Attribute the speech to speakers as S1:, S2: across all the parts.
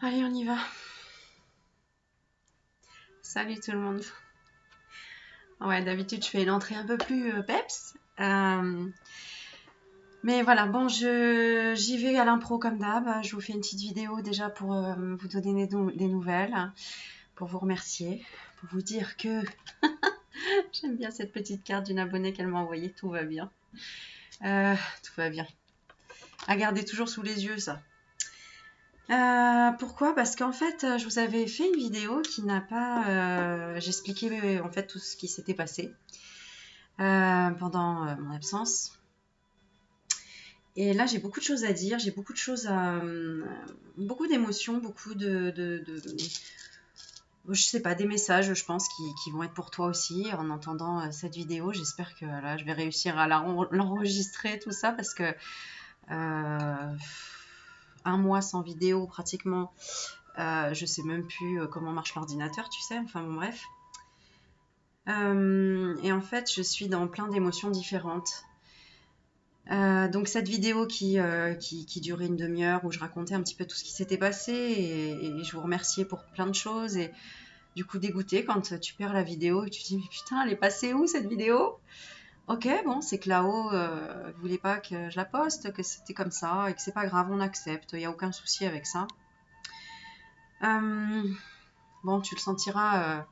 S1: Allez, on y va. Salut tout le monde. Ouais, d'habitude, je fais une entrée un peu plus peps. Mais voilà, bon, j'y vais à l'impro comme d'hab. Je vous fais une petite vidéo déjà pour vous donner des nouvelles, pour vous remercier, pour vous dire que j'aime bien cette petite carte d'une abonnée qu'elle m'a envoyée. Tout va bien. Tout va bien. À garder toujours sous les yeux, ça. Pourquoi? Parce qu'en fait, je vous avais fait une vidéo qui n'a pas... J'expliquais en fait tout ce qui s'était passé pendant mon absence. Et là, j'ai beaucoup de choses à dire, j'ai beaucoup de choses à... beaucoup d'émotions, beaucoup je sais pas, des messages, je pense, qui vont être pour toi aussi en entendant cette vidéo. J'espère que là, je vais réussir à l'enregistrer, tout ça, parce que un mois sans vidéo, pratiquement, je sais même plus comment marche l'ordinateur, tu sais, enfin bon, bref. Et en fait, je suis dans plein d'émotions différentes. Donc cette vidéo qui durait une demi-heure où je racontais un petit peu tout ce qui s'était passé et je vous remerciais pour plein de choses et du coup dégoûté quand tu perds la vidéo et tu te dis mais putain elle est passée où cette vidéo? Ok, bon, c'est que là-haut voulait pas que je la poste, que c'était comme ça et que c'est pas grave, on accepte, il n'y a aucun souci avec ça. Bon, tu le sentiras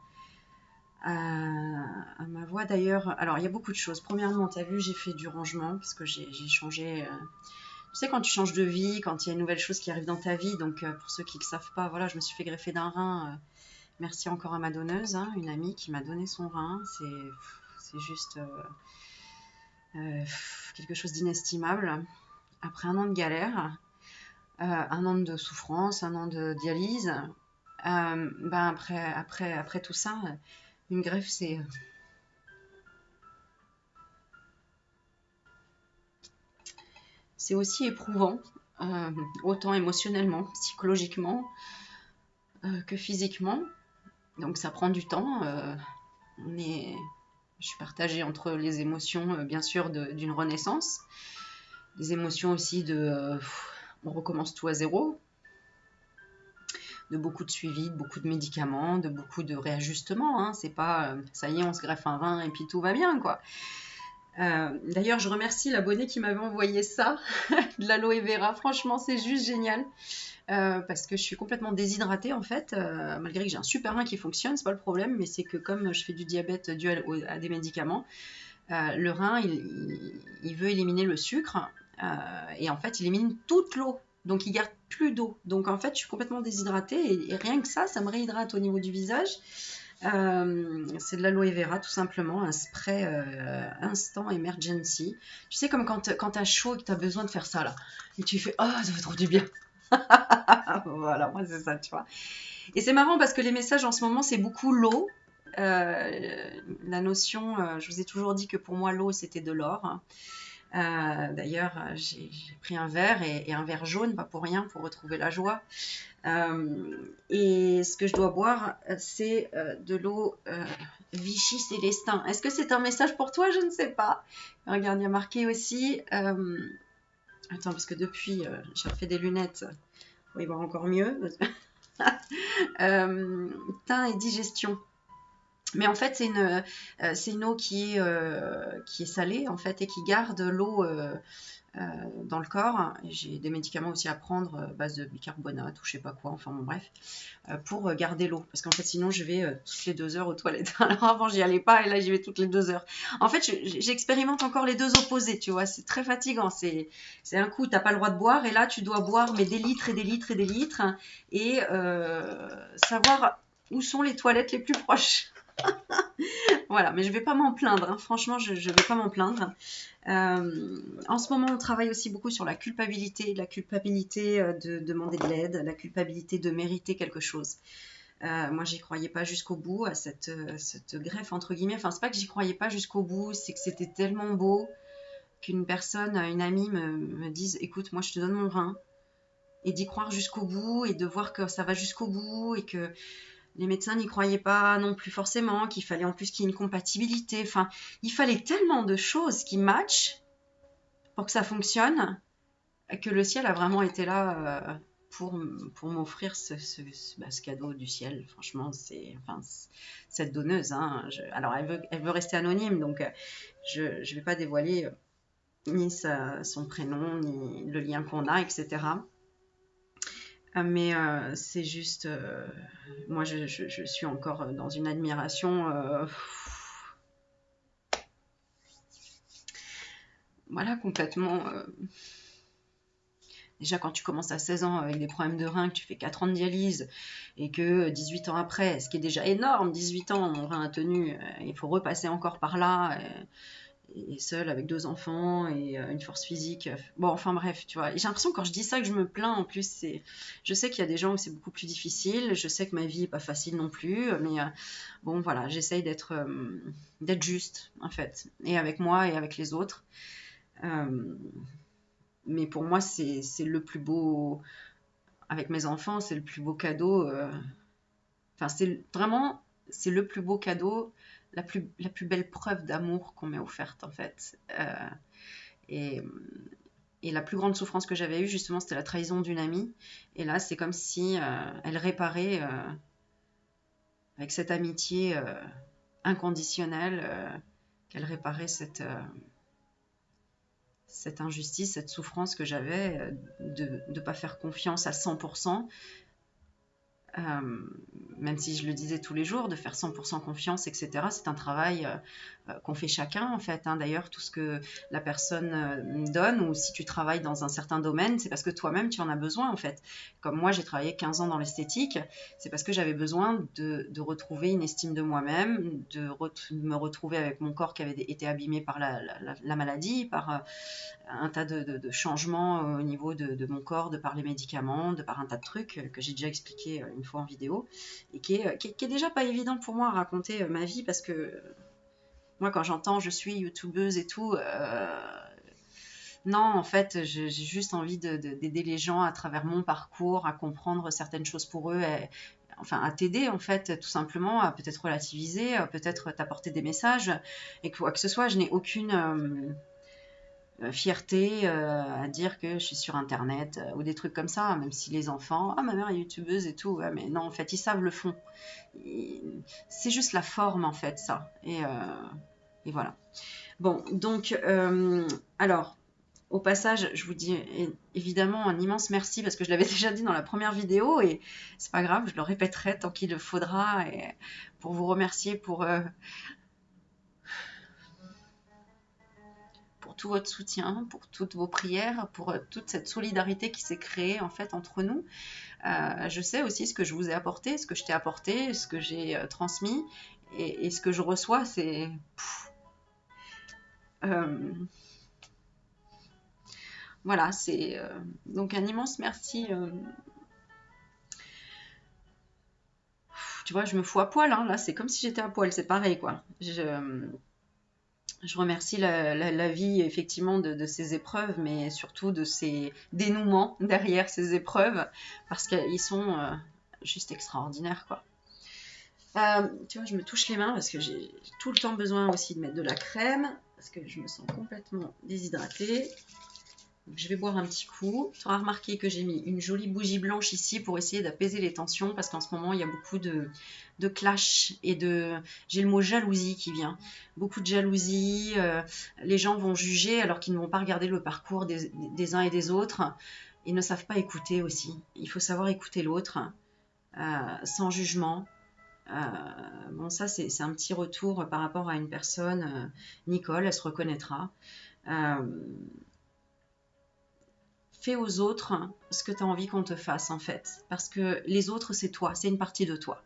S1: à ma voix d'ailleurs. Alors, il y a beaucoup de choses. Premièrement, tu as vu, j'ai fait du rangement parce que j'ai changé. Tu sais, quand tu changes de vie, quand il y a une nouvelle chose qui arrive dans ta vie, donc pour ceux qui ne le savent pas, voilà, je me suis fait greffer d'un rein. Merci encore à ma donneuse, hein, une amie qui m'a donné son rein. C'est juste quelque chose d'inestimable. Après un an de galère, un an de souffrance, un an de dialyse, ben après tout ça, une greffe, c'est aussi éprouvant, autant émotionnellement, psychologiquement que physiquement. Donc ça prend du temps. Je suis partagée entre les émotions, bien sûr, d'une renaissance, des émotions aussi on recommence tout à zéro, de beaucoup de suivi, de beaucoup de médicaments, de beaucoup de réajustements. Hein. C'est pas ça y est, on se greffe un rein et puis tout va bien, quoi. D'ailleurs, je remercie l'abonné qui m'avait envoyé ça, de l'aloe vera. Franchement, c'est juste génial. Parce que je suis complètement déshydratée en fait, malgré que j'ai un super rein qui fonctionne, c'est pas le problème, mais c'est que comme je fais du diabète dû à des médicaments, le rein il veut éliminer le sucre et en fait il élimine toute l'eau, donc il garde plus d'eau. Donc en fait je suis complètement déshydratée et rien que ça me réhydrate au niveau du visage. C'est de l'aloe vera tout simplement, un spray instant emergency. Tu sais comme quand t'as chaud et que t'as besoin de faire ça là, et tu fais oh ça fait trop du bien. Voilà, moi c'est ça, tu vois. Et c'est marrant parce que les messages en ce moment, c'est beaucoup l'eau. La notion, je vous ai toujours dit que pour moi, l'eau, c'était de l'or. D'ailleurs, j'ai pris un verre et un verre jaune, pas pour rien, pour retrouver la joie. Et ce que je dois boire, c'est de l'eau Vichy Célestin. Est-ce que c'est un message pour toi? Je ne sais pas. Regarde, il y a marqué aussi... Attends, parce que depuis, j'ai refait des lunettes. On va y voir encore mieux. Teint et digestion. Mais en fait, c'est une eau qui est salée en fait et qui garde l'eau dans le corps. J'ai des médicaments aussi à prendre à base de bicarbonate ou je sais pas quoi, enfin bon bref, pour garder l'eau. Parce qu'en fait sinon je vais toutes les 2 heures aux toilettes. Alors avant j'y allais pas et là j'y vais toutes les 2 heures. En fait j'expérimente encore les deux opposés, tu vois, c'est très fatigant. C'est un coup t'as pas le droit de boire et là tu dois boire mais des litres et des litres et des litres et savoir où sont les toilettes les plus proches. Voilà, mais je vais pas m'en plaindre, hein. Franchement, je vais pas m'en plaindre. En ce moment, on travaille aussi beaucoup sur la culpabilité de demander de l'aide, la culpabilité de mériter quelque chose. Moi, j'y croyais pas jusqu'au bout à cette greffe entre guillemets. Enfin, c'est pas que j'y croyais pas jusqu'au bout, c'est que c'était tellement beau qu'une personne, une amie me dise, écoute, moi, je te donne mon rein, et d'y croire jusqu'au bout et de voir que ça va jusqu'au bout et que les médecins n'y croyaient pas non plus forcément, qu'il fallait en plus qu'il y ait une compatibilité. Enfin, il fallait tellement de choses qui matchent pour que ça fonctionne, que le ciel a vraiment été là pour m'offrir ce cadeau du ciel. Franchement, cette donneuse, hein, alors elle veut rester anonyme, donc je ne vais pas dévoiler ni son prénom, ni le lien qu'on a, etc. Mais c'est juste, moi je suis encore dans une admiration, voilà, complètement. Déjà, quand tu commences à 16 ans avec des problèmes de rein, que tu fais 4 ans de dialyse, et que 18 ans après, ce qui est déjà énorme, 18 ans, mon rein a tenu, il faut repasser encore par là, et seule avec 2 enfants, et une force physique. Bon, enfin bref, tu vois. Et j'ai l'impression, quand je dis ça, que je me plains, en plus, je sais qu'il y a des gens où c'est beaucoup plus difficile, je sais que ma vie n'est pas facile non plus, mais bon, voilà, j'essaye d'être juste, en fait, et avec moi et avec les autres. Mais pour moi, c'est le plus beau, avec mes enfants, c'est le plus beau cadeau. Enfin, c'est le plus beau cadeau, la plus belle preuve d'amour qu'on m'ait offerte, en fait. Et, et la plus grande souffrance que j'avais eue, justement, c'était la trahison d'une amie. Et là, c'est comme si elle réparait, avec cette amitié inconditionnelle, qu'elle réparait cette injustice, cette souffrance que j'avais de ne pas faire confiance à 100%, même si je le disais tous les jours, de faire 100% confiance, etc. C'est un travail qu'on fait chacun, en fait. Hein. D'ailleurs, tout ce que la personne donne, ou si tu travailles dans un certain domaine, c'est parce que toi-même, tu en as besoin, en fait. Comme moi, j'ai travaillé 15 ans dans l'esthétique, c'est parce que j'avais besoin de retrouver une estime de moi-même, de me retrouver avec mon corps qui avait été abîmé par la maladie, par un tas de changements au niveau de mon corps, de par les médicaments, de par un tas de trucs que j'ai déjà expliqué une fois en vidéo, et qui est déjà pas évident pour moi à raconter ma vie, parce que moi, quand j'entends je suis youtubeuse et tout, non, en fait, j'ai juste envie d'aider les gens à travers mon parcours, à comprendre certaines choses pour eux, enfin à t'aider, en fait, tout simplement, à peut-être relativiser, à peut-être t'apporter des messages, et quoi que ce soit. Je n'ai aucune fierté à dire que je suis sur internet, ou des trucs comme ça, même si les enfants, ah, ma mère est youtubeuse et tout, ouais, mais non, en fait, ils savent le fond. C'est juste la forme, en fait, ça. Et voilà. Bon, donc, alors, au passage, je vous dis évidemment un immense merci, parce que je l'avais déjà dit dans la première vidéo, et c'est pas grave, je le répéterai tant qu'il le faudra, et pour vous remercier pour tout votre soutien, pour toutes vos prières, pour toute cette solidarité qui s'est créée, en fait, entre nous. Je sais aussi ce que je vous ai apporté, ce que je t'ai apporté, ce que j'ai transmis, et ce que je reçois, c'est... voilà, c'est donc un immense merci. Tu vois, je me fous à poil, hein, là, c'est comme si j'étais à poil, c'est pareil, quoi. Je remercie la vie, effectivement, de ces épreuves, mais surtout de ces dénouements derrière ces épreuves, parce qu'ils sont juste extraordinaires, quoi. Tu vois, je me touche les mains parce que j'ai tout le temps besoin aussi de mettre de la crème, parce que je me sens complètement déshydratée. Donc, je vais boire un petit coup. Tu auras remarqué que j'ai mis une jolie bougie blanche ici pour essayer d'apaiser les tensions, parce qu'en ce moment, il y a beaucoup de clash et j'ai le mot jalousie qui vient. Beaucoup de jalousie. Les gens vont juger alors qu'ils ne vont pas regarder le parcours des uns et des autres. Ils ne savent pas écouter aussi. Il faut savoir écouter l'autre sans jugement. Bon, ça, c'est un petit retour par rapport à une personne, Nicole, elle se reconnaîtra. Fais aux autres ce que tu as envie qu'on te fasse, en fait. Parce que les autres, c'est toi, c'est une partie de toi.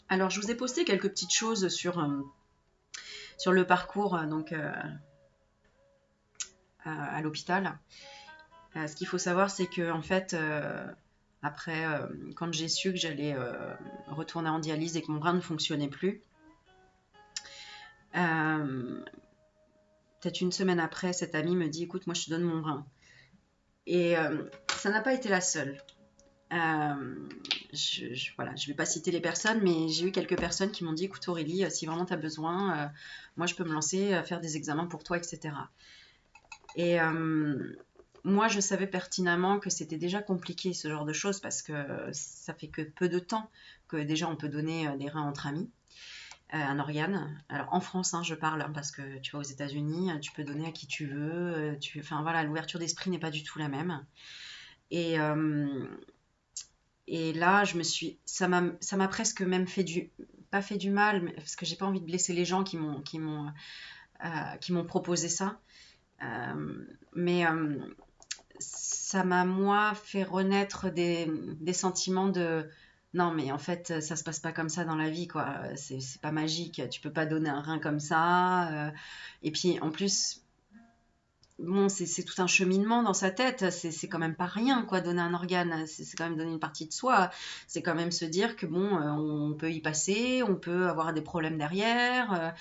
S1: Alors, je vous ai posté quelques petites choses sur le parcours donc, à l'hôpital. Ce qu'il faut savoir, c'est que, en fait, après, quand j'ai su que j'allais retourner en dialyse et que mon rein ne fonctionnait plus, peut-être une semaine après, cette amie me dit, écoute, moi je te donne mon rein. Et ça n'a pas été la seule. voilà, je vais pas citer les personnes, mais j'ai eu quelques personnes qui m'ont dit, écoute Aurélie, si vraiment tu as besoin, moi je peux me lancer à faire des examens pour toi, etc. Et moi, je savais pertinemment que c'était déjà compliqué ce genre de choses parce que ça fait que peu de temps que déjà on peut donner des reins entre amis, un organe. Alors en France, hein, je parle, hein, parce que tu vois, aux États-Unis, tu peux donner à qui tu veux. Enfin voilà, l'ouverture d'esprit n'est pas du tout la même. Et, et là, ça m'a presque même pas fait du mal, parce que j'ai pas envie de blesser les gens qui m'ont proposé ça. Mais ça m'a, moi, fait renaître des sentiments de non, mais en fait, ça se passe pas comme ça dans la vie, quoi. C'est pas magique. Tu peux pas donner un rein comme ça. Et puis, en plus, bon, c'est tout un cheminement dans sa tête. C'est quand même pas rien, quoi, donner un organe. C'est quand même donner une partie de soi. C'est quand même se dire que, bon, on peut y passer, on peut avoir des problèmes derrière.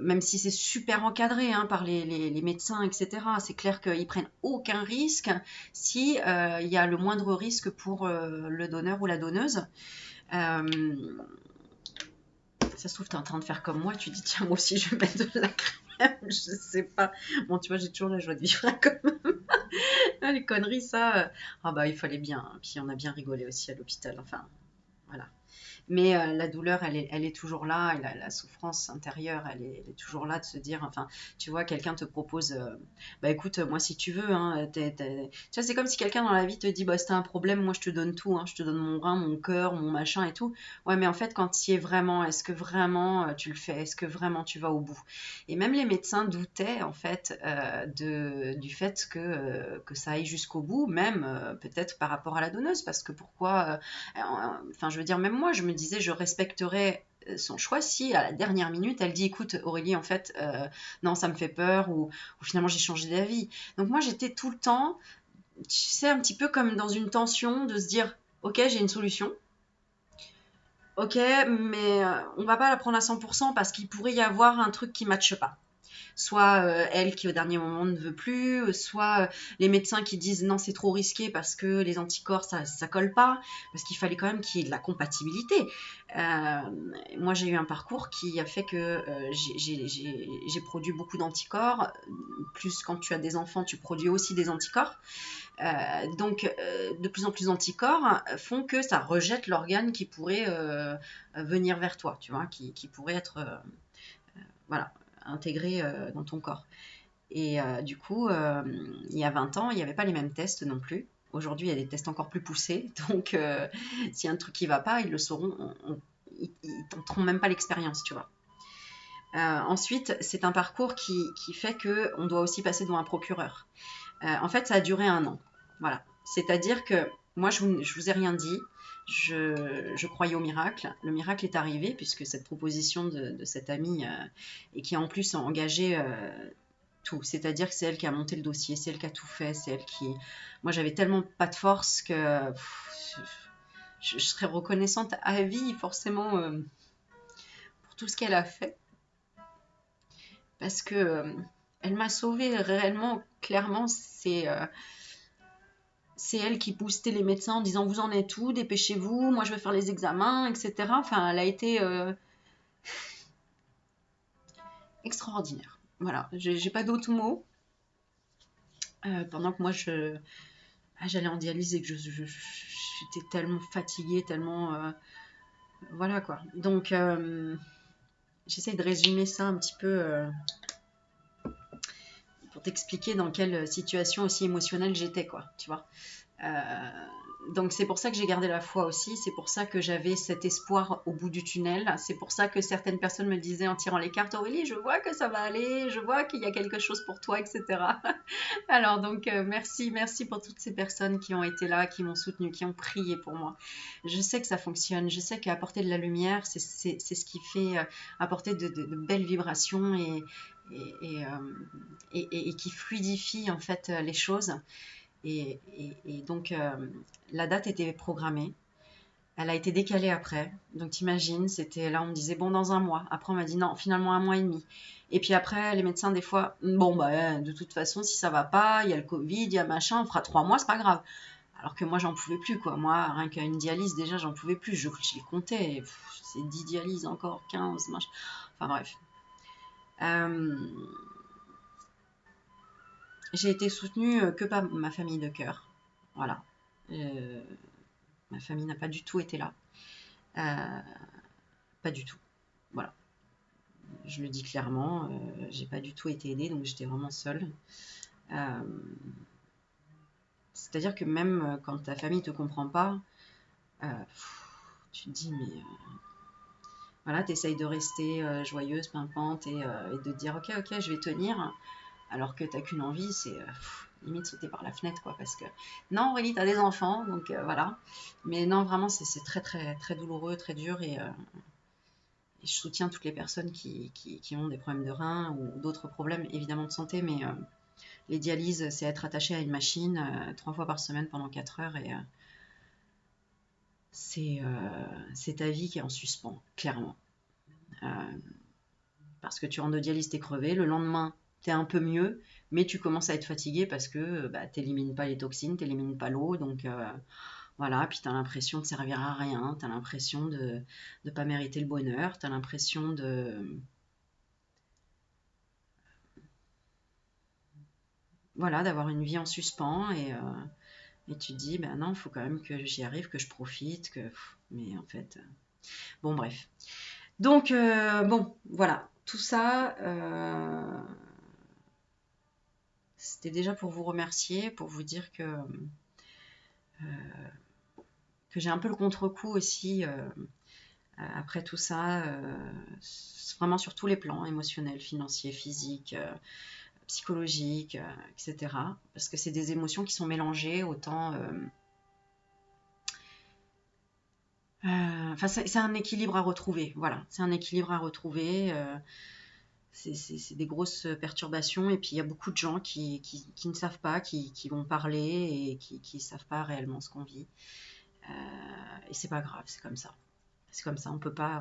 S1: Même si c'est super encadré, hein, par les médecins, etc. C'est clair qu'ils prennent aucun risque si il y a le moindre risque pour le donneur ou la donneuse. Ça se trouve, tu es en train de faire comme moi, tu dis tiens, moi aussi je vais mettre de la crème, je sais pas. Bon, tu vois, j'ai toujours la joie de vivre quand même. Les conneries, ça. Ah bah, il fallait bien. Puis on a bien rigolé aussi à l'hôpital, enfin, voilà. Mais la douleur, elle est toujours là, et la souffrance intérieure, elle est toujours là de se dire, enfin, tu vois, quelqu'un te propose, bah écoute, moi si tu veux, hein, tu vois, c'est comme si quelqu'un dans la vie te dit, bah si t'as un problème, moi je te donne tout, hein, je te donne mon rein, mon cœur, mon machin et tout. Ouais, mais en fait, quand tu y es vraiment, est-ce que vraiment tu le fais? Est-ce que vraiment tu vas au bout? Et même les médecins doutaient, en fait, du fait que ça aille jusqu'au bout, même peut-être par rapport à la donneuse, parce que pourquoi enfin, je veux dire, même moi, je me disais, je respecterais son choix si à la dernière minute elle dit écoute Aurélie, en fait non, ça me fait peur, ou finalement j'ai changé d'avis. Donc moi j'étais tout le temps, tu sais, un petit peu comme dans une tension de se dire ok, j'ai une solution, ok, mais on va pas la prendre à 100% parce qu'il pourrait y avoir un truc qui matche pas. Soit elle qui au dernier moment ne veut plus, soit les médecins qui disent non, c'est trop risqué parce que les anticorps ça colle pas, parce qu'il fallait quand même qu'il y ait de la compatibilité. Euh, Moi j'ai eu un parcours qui a fait que j'ai produit beaucoup d'anticorps, plus quand tu as des enfants tu produis aussi des anticorps. Donc de plus en plus d'anticorps font que ça rejette l'organe qui pourrait venir vers toi, tu vois, qui pourrait être voilà, intégré dans ton corps. Et du coup, il y a 20 ans, il n'y avait pas les mêmes tests non plus. Aujourd'hui, il y a des tests encore plus poussés. Donc, s'il y a un truc qui ne va pas, ils le sauront. Ils ne tenteront même pas l'expérience, tu vois. Ensuite, c'est un parcours qui fait qu'on doit aussi passer devant un procureur. En fait, ça a duré 1 an. Voilà. C'est-à-dire que moi, je vous ai rien dit. Je croyais au miracle. Le miracle est arrivé puisque cette proposition de cette amie, et qui a en plus engagé tout. C'est-à-dire que c'est elle qui a monté le dossier, c'est elle qui a tout fait, c'est elle qui... Moi, j'avais tellement pas de force que je serais reconnaissante à vie, forcément, pour tout ce qu'elle a fait. Parce que elle m'a sauvée réellement, clairement, c'est elle qui boostait les médecins en disant vous en êtes où, dépêchez-vous, moi je vais faire les examens, etc. Enfin, elle a été extraordinaire. Voilà, j'ai pas d'autres mots. Pendant que moi j'allais en dialyse et que j'étais tellement fatiguée, tellement voilà quoi. Donc j'essaie de résumer ça un petit peu pour t'expliquer dans quelle situation aussi émotionnelle j'étais, quoi, tu vois. Euh, donc c'est pour ça que j'ai gardé la foi aussi, c'est pour ça que j'avais cet espoir au bout du tunnel, c'est pour ça que certaines personnes me disaient en tirant les cartes, Aurélie, je vois que ça va aller, je vois qu'il y a quelque chose pour toi, etc. Alors donc merci pour toutes ces personnes qui ont été là, qui m'ont soutenue, qui ont prié pour moi. Je sais que ça fonctionne, je sais qu'apporter de la lumière, c'est ce qui fait apporter de belles vibrations et, et qui fluidifie en fait les choses. Et donc, la date était programmée. Elle a été décalée après. Donc, t'imagines, c'était là, on me disait, bon, dans 1 mois. Après, on m'a dit, non, finalement, 1 mois et demi. Et puis après, les médecins, des fois, bon, bah, de toute façon, si ça va pas, il y a le Covid, il y a machin, on fera 3 mois, c'est pas grave. Alors que moi, j'en pouvais plus, quoi. Moi, rien qu'à une dialyse, déjà, j'en pouvais plus. Je les comptais. C'est 10 dialyses, encore 15, machin. Enfin, bref. J'ai été soutenue que par ma famille de cœur. Voilà. Ma famille n'a pas du tout été là. Pas du tout. Voilà. Je le dis clairement. J'ai pas du tout été aidée, donc j'étais vraiment seule. C'est-à-dire que même quand ta famille te comprend pas, tu te dis, mais voilà, tu essayes de rester joyeuse, pimpante et de te dire, ok, je vais tenir, alors que t'as qu'une envie, c'est limite sauter par la fenêtre, quoi, parce que non, Aurélie, t'as des enfants, donc voilà. Mais non, vraiment, c'est très, très, très douloureux, très dur, et je soutiens toutes les personnes qui ont des problèmes de reins ou d'autres problèmes, évidemment, de santé, mais les dialyses, c'est être attaché à une machine 3 fois par semaine pendant 4 heures, et c'est ta vie qui est en suspens, clairement. Parce que tu rentres de dialyse, t'es crevé, le lendemain, t'es un peu mieux, mais tu commences à être fatigué parce que t'élimines pas les toxines, t'élimines pas l'eau, donc voilà, puis t'as l'impression de servir à rien, t'as l'impression de ne pas mériter le bonheur, t'as l'impression de... Voilà, d'avoir une vie en suspens, et tu te dis, ben non, il faut quand même que j'y arrive, que je profite, que... Mais en fait... Bon, bref. Donc, bon, voilà, tout ça... C'était déjà pour vous remercier, pour vous dire que j'ai un peu le contre-coup aussi après tout ça, vraiment sur tous les plans, émotionnels, financiers, physiques, psychologiques, etc. Parce que c'est des émotions qui sont mélangées, autant... Enfin, c'est un équilibre à retrouver, voilà, c'est un équilibre à retrouver. C'est des grosses perturbations, et puis il y a beaucoup de gens qui ne savent pas, qui vont parler et qui ne savent pas réellement ce qu'on vit. Et c'est pas grave, c'est comme ça. C'est comme ça, on peut pas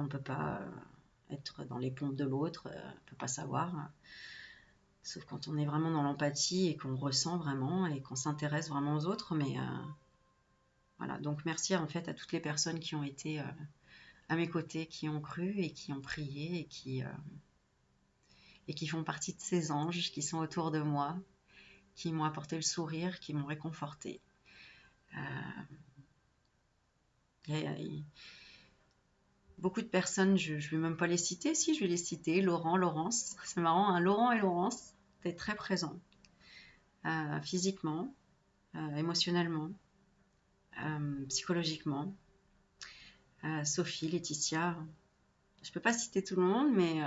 S1: être dans les pompes de l'autre, on peut pas savoir. Sauf quand on est vraiment dans l'empathie et qu'on ressent vraiment et qu'on s'intéresse vraiment aux autres. Mais voilà, donc merci en fait à toutes les personnes qui ont été à mes côtés, qui ont cru et qui ont prié et qui font partie de ces anges qui sont autour de moi, qui m'ont apporté le sourire, qui m'ont réconforté. Beaucoup de personnes, je ne vais même pas les citer, si je vais les citer, Laurent, Laurence, c'est marrant, hein, Laurent et Laurence, étaient très présents, physiquement, émotionnellement, psychologiquement. Sophie, Laetitia, je ne peux pas citer tout le monde, mais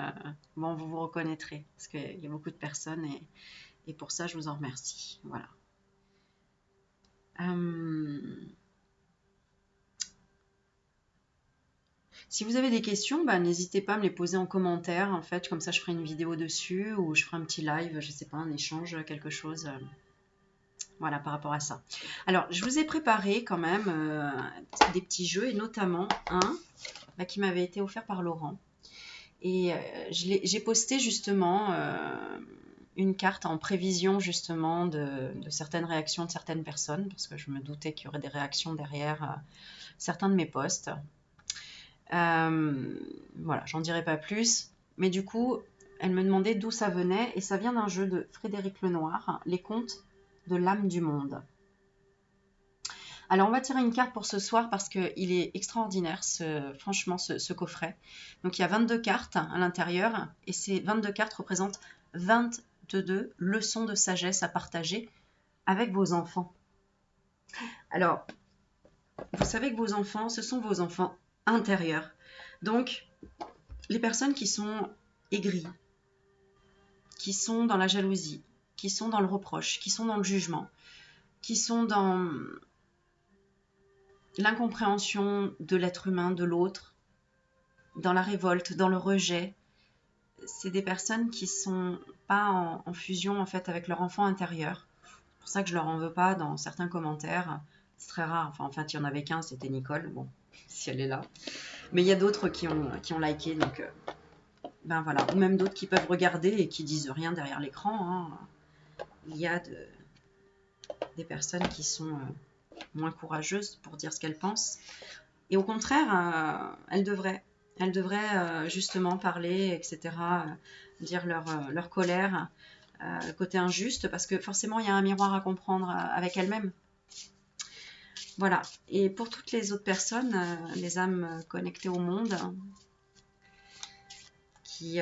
S1: bon, vous vous reconnaîtrez, parce qu'il y a beaucoup de personnes, et pour ça, je vous en remercie. Voilà. Si vous avez des questions, n'hésitez pas à me les poser en commentaire, en fait, comme ça je ferai une vidéo dessus, ou je ferai un petit live, je sais pas, un échange, quelque chose, voilà, par rapport à ça. Alors, je vous ai préparé quand même des petits jeux, et notamment un qui m'avait été offert par Laurent. Et j'ai posté justement une carte en prévision justement de certaines réactions de certaines personnes, parce que je me doutais qu'il y aurait des réactions derrière certains de mes posts. Voilà, j'en dirai pas plus. Mais du coup, elle me demandait d'où ça venait, et ça vient d'un jeu de Frédéric Lenoir, Les Contes de l'âme du monde. Alors, on va tirer une carte pour ce soir parce qu'il est extraordinaire, franchement, ce coffret. Donc, il y a 22 cartes à l'intérieur, et ces 22 cartes représentent 22 leçons de sagesse à partager avec vos enfants. Alors, vous savez que vos enfants, ce sont vos enfants intérieurs. Donc, les personnes qui sont aigries, qui sont dans la jalousie, qui sont dans le reproche, qui sont dans le jugement, qui sont dans l'incompréhension de l'être humain, de l'autre, dans la révolte, dans le rejet, c'est des personnes qui sont pas en fusion en fait avec leur enfant intérieur. C'est pour ça que je leur en veux pas dans certains commentaires. C'est très rare. Enfin, en fait, il y en avait qu'un, c'était Nicole. Bon, si elle est là. Mais il y a d'autres qui ont liké, donc ben voilà. Ou même d'autres qui peuvent regarder et qui disent rien derrière l'écran. Hein. Il y a des personnes qui sont moins courageuse pour dire ce qu'elles pensent. Et au contraire, elles devraient justement parler, etc., dire leur colère, le côté injuste, parce que forcément, il y a un miroir à comprendre avec elles-mêmes. Voilà. Et pour toutes les autres personnes, les âmes connectées au monde, qui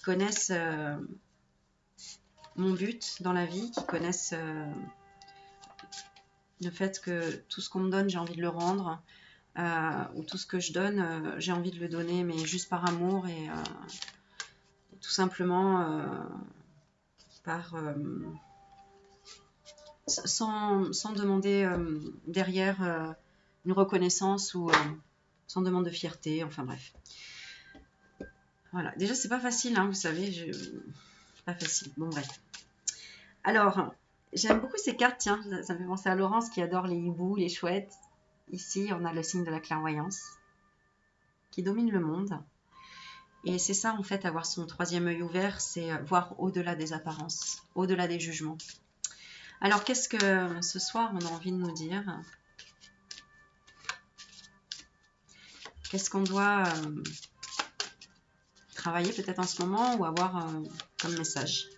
S1: connaissent mon but dans la vie, qui connaissent le fait que tout ce qu'on me donne, j'ai envie de le rendre, ou tout ce que je donne, j'ai envie de le donner, mais juste par amour et tout simplement sans demander derrière une reconnaissance ou sans demande de fierté, enfin bref. Voilà, déjà c'est pas facile, hein, vous savez, pas facile, bon bref. Alors, j'aime beaucoup ces cartes, tiens, ça me fait penser à Laurence qui adore les hiboux, les chouettes. Ici, on a le signe de la clairvoyance qui domine le monde. Et c'est ça, en fait, avoir son troisième œil ouvert, c'est voir au-delà des apparences, au-delà des jugements. Alors, qu'est-ce que ce soir, on a envie de nous dire? Qu'est-ce qu'on doit travailler peut-être en ce moment ou avoir comme message?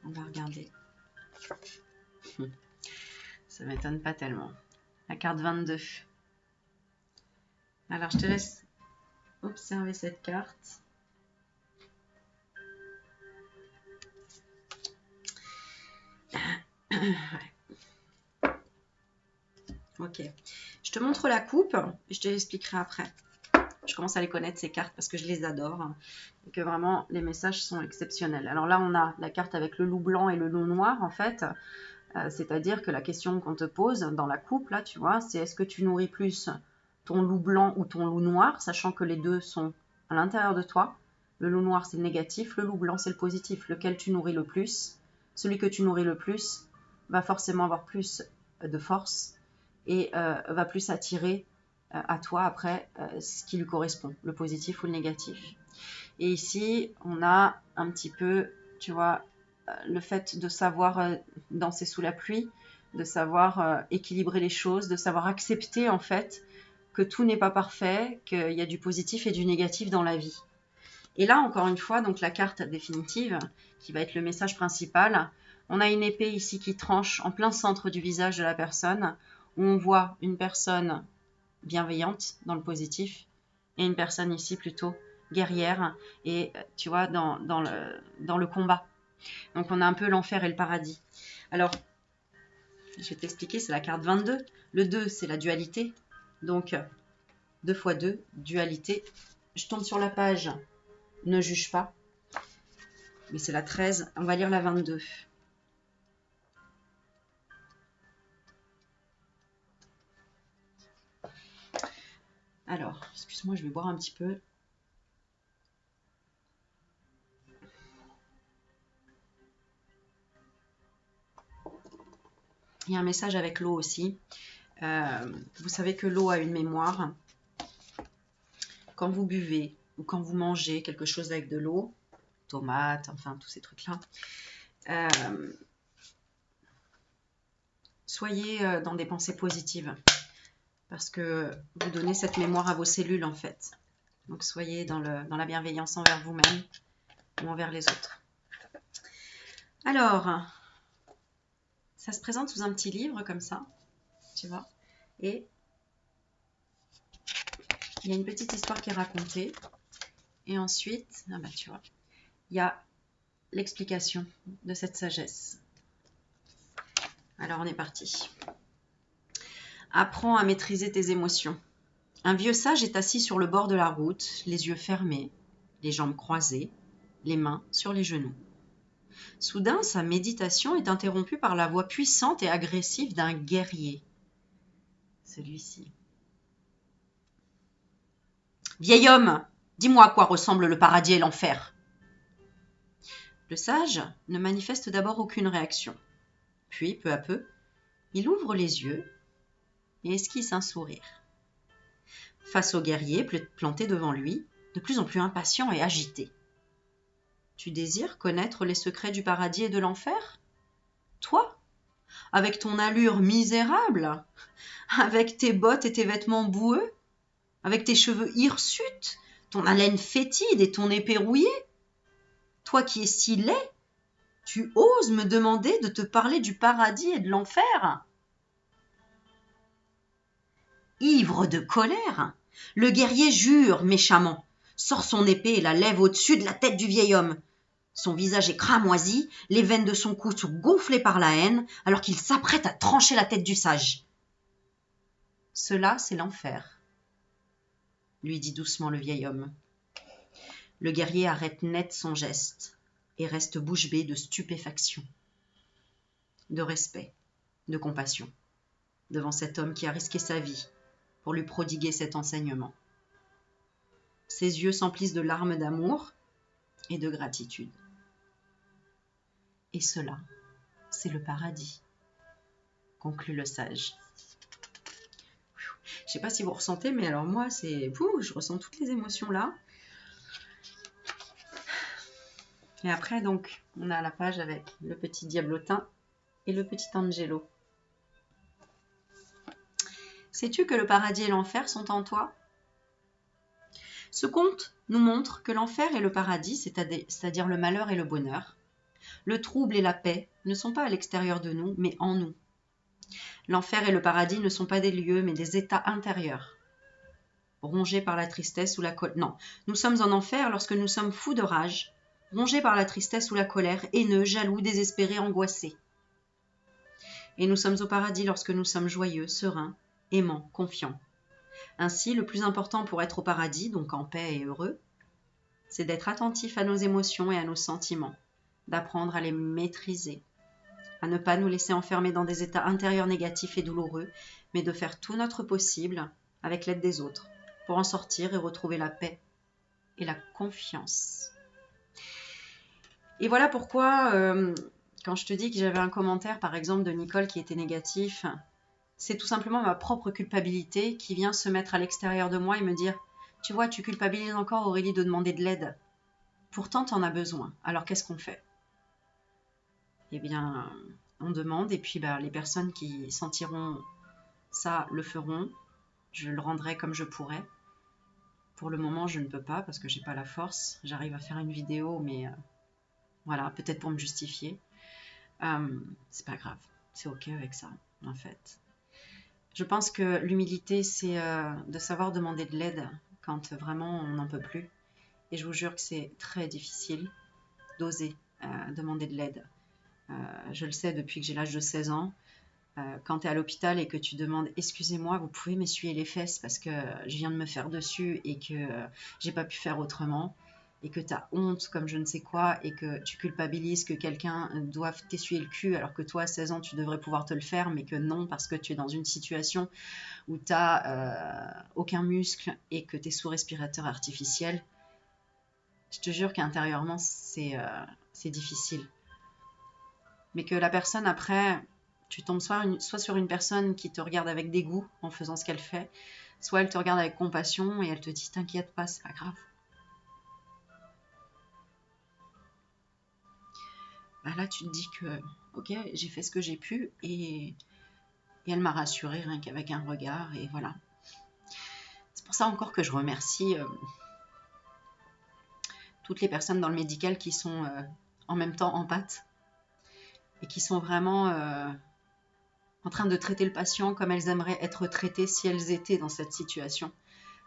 S1: On va regarder. Ça ne m'étonne pas tellement. La carte 22. Alors, je te laisse observer cette carte. Ouais. Ok. Je te montre la coupe et je te l'expliquerai après. Je commence à les connaître, ces cartes, parce que je les adore. Et que vraiment, les messages sont exceptionnels. Alors là, on a la carte avec le loup blanc et le loup noir, en fait. C'est-à-dire que la question qu'on te pose dans la coupe, là, tu vois, c'est est-ce que tu nourris plus ton loup blanc ou ton loup noir, sachant que les deux sont à l'intérieur de toi. Le loup noir, c'est le négatif, le loup blanc, c'est le positif. Lequel tu nourris le plus? Celui que tu nourris le plus va forcément avoir plus de force et va plus attirer à toi après ce qui lui correspond, le positif ou le négatif. Et ici, on a un petit peu, tu vois, le fait de savoir danser sous la pluie, de savoir équilibrer les choses, de savoir accepter en fait que tout n'est pas parfait, qu'il y a du positif et du négatif dans la vie. Et là, encore une fois, donc la carte définitive, qui va être le message principal, on a une épée ici qui tranche en plein centre du visage de la personne, où on voit une personne bienveillante dans le positif, et une personne ici plutôt guerrière, et tu vois, dans le combat. Donc on a un peu l'enfer et le paradis. Alors, je vais t'expliquer, c'est la carte 22. Le 2, c'est la dualité. Donc, 2 x 2, dualité. Je tombe sur la page, ne juge pas. Mais c'est la 13, on va lire la 22. Alors, excuse-moi, je vais boire un petit peu. Il y a un message avec l'eau aussi. Vous savez que l'eau a une mémoire. Quand vous buvez ou quand vous mangez quelque chose avec de l'eau, tomates, enfin tous ces trucs-là, soyez dans des pensées positives parce que vous donnez cette mémoire à vos cellules en fait. Donc soyez dans la bienveillance envers vous-même ou envers les autres. Alors, ça se présente sous un petit livre comme ça, tu vois, et il y a une petite histoire qui est racontée. Et ensuite, tu vois, il y a l'explication de cette sagesse. Alors, on est parti. Apprends à maîtriser tes émotions. Un vieux sage est assis sur le bord de la route, les yeux fermés, les jambes croisées, les mains sur les genoux. Soudain, sa méditation est interrompue par la voix puissante et agressive d'un guerrier. Celui-ci. « Vieil homme, dis-moi à quoi ressemblent le paradis et l'enfer. » Le sage ne manifeste d'abord aucune réaction. Puis, peu à peu, il ouvre les yeux et esquisse un sourire. Face au guerrier planté devant lui, de plus en plus impatient et agité. « Tu désires connaître les secrets du paradis et de l'enfer? Toi, avec ton allure misérable, avec tes bottes et tes vêtements boueux, avec tes cheveux hirsutes, ton haleine fétide et ton épée rouillée. Toi qui es si laid, tu oses me demander de te parler du paradis et de l'enfer? Ivre de colère, le guerrier jure méchamment, sort son épée et la lève au-dessus de la tête du vieil homme. Son visage est cramoisi, les veines de son cou sont gonflées par la haine, alors qu'il s'apprête à trancher la tête du sage. Cela, c'est l'enfer, lui dit doucement le vieil homme. Le guerrier arrête net son geste et reste bouche bée de stupéfaction, de respect, de compassion, devant cet homme qui a risqué sa vie pour lui prodiguer cet enseignement. Ses yeux s'emplissent de larmes d'amour et de gratitude. Et cela, c'est le paradis, conclut le sage. Je ne sais pas si vous ressentez, mais alors moi, je ressens toutes les émotions là. Et après, donc, on a la page avec le petit diablotin et le petit Angelo. Sais-tu que le paradis et l'enfer sont en toi? Ce conte nous montre que l'enfer et le paradis, c'est-à-dire le malheur et le bonheur, le trouble et la paix, ne sont pas à l'extérieur de nous, mais en nous. L'enfer et le paradis ne sont pas des lieux, mais des états intérieurs, rongés par la tristesse ou la colère. Non, nous sommes en enfer lorsque nous sommes fous de rage, rongés par la tristesse ou la colère, haineux, jaloux, désespérés, angoissés. Et nous sommes au paradis lorsque nous sommes joyeux, sereins, aimants, confiants. Ainsi, le plus important pour être au paradis, donc en paix et heureux, c'est d'être attentif à nos émotions et à nos sentiments, d'apprendre à les maîtriser, à ne pas nous laisser enfermer dans des états intérieurs négatifs et douloureux, mais de faire tout notre possible, avec l'aide des autres, pour en sortir et retrouver la paix et la confiance. Et voilà pourquoi, quand je te dis que j'avais un commentaire, par exemple, de Nicole qui était négatif, c'est tout simplement ma propre culpabilité qui vient se mettre à l'extérieur de moi et me dire « Tu vois, tu culpabilises encore Aurélie de demander de l'aide. Pourtant, tu en as besoin. Alors, qu'est-ce qu'on fait ?» Eh bien, on demande et puis les personnes qui sentiront ça le feront. Je le rendrai comme je pourrai. Pour le moment, je ne peux pas parce que j'ai pas la force. J'arrive à faire une vidéo, mais voilà, peut-être pour me justifier. C'est pas grave, c'est ok avec ça, en fait. Je pense que l'humilité, c'est de savoir demander de l'aide quand vraiment on n'en peut plus. Et je vous jure que c'est très difficile d'oser demander de l'aide. Je le sais depuis que j'ai l'âge de 16 ans. Quand tu es à l'hôpital et que tu demandes « Excusez-moi, vous pouvez m'essuyer les fesses parce que je viens de me faire dessus et que j'ai pas pu faire autrement » et que tu as honte comme je ne sais quoi et que tu culpabilises que quelqu'un doive t'essuyer le cul alors que toi, à 16 ans, tu devrais pouvoir te le faire, mais que non, parce que tu es dans une situation où tu n'as aucun muscle et que tu es sous respirateur artificiel, je te jure qu'intérieurement, c'est difficile. Mais que la personne, après, tu tombes soit sur une personne qui te regarde avec dégoût en faisant ce qu'elle fait, soit elle te regarde avec compassion et elle te dit « T'inquiète pas, c'est pas grave ». Là, tu te dis que, ok, j'ai fait ce que j'ai pu et elle m'a rassurée rien qu'avec un regard et voilà. C'est pour ça encore que je remercie toutes les personnes dans le médical qui sont en même temps empathes et qui sont vraiment en train de traiter le patient comme elles aimeraient être traitées si elles étaient dans cette situation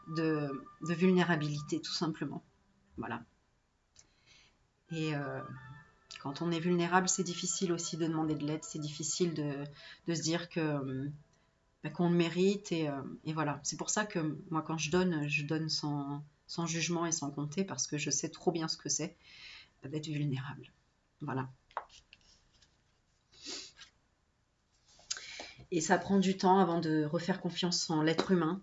S1: de vulnérabilité, tout simplement. Voilà. Et quand on est vulnérable, c'est difficile aussi de demander de l'aide, c'est difficile de se dire que qu'on le mérite et voilà. C'est pour ça que moi quand je donne sans jugement et sans compter parce que je sais trop bien ce que c'est d'être vulnérable. Voilà. Et ça prend du temps avant de refaire confiance en l'être humain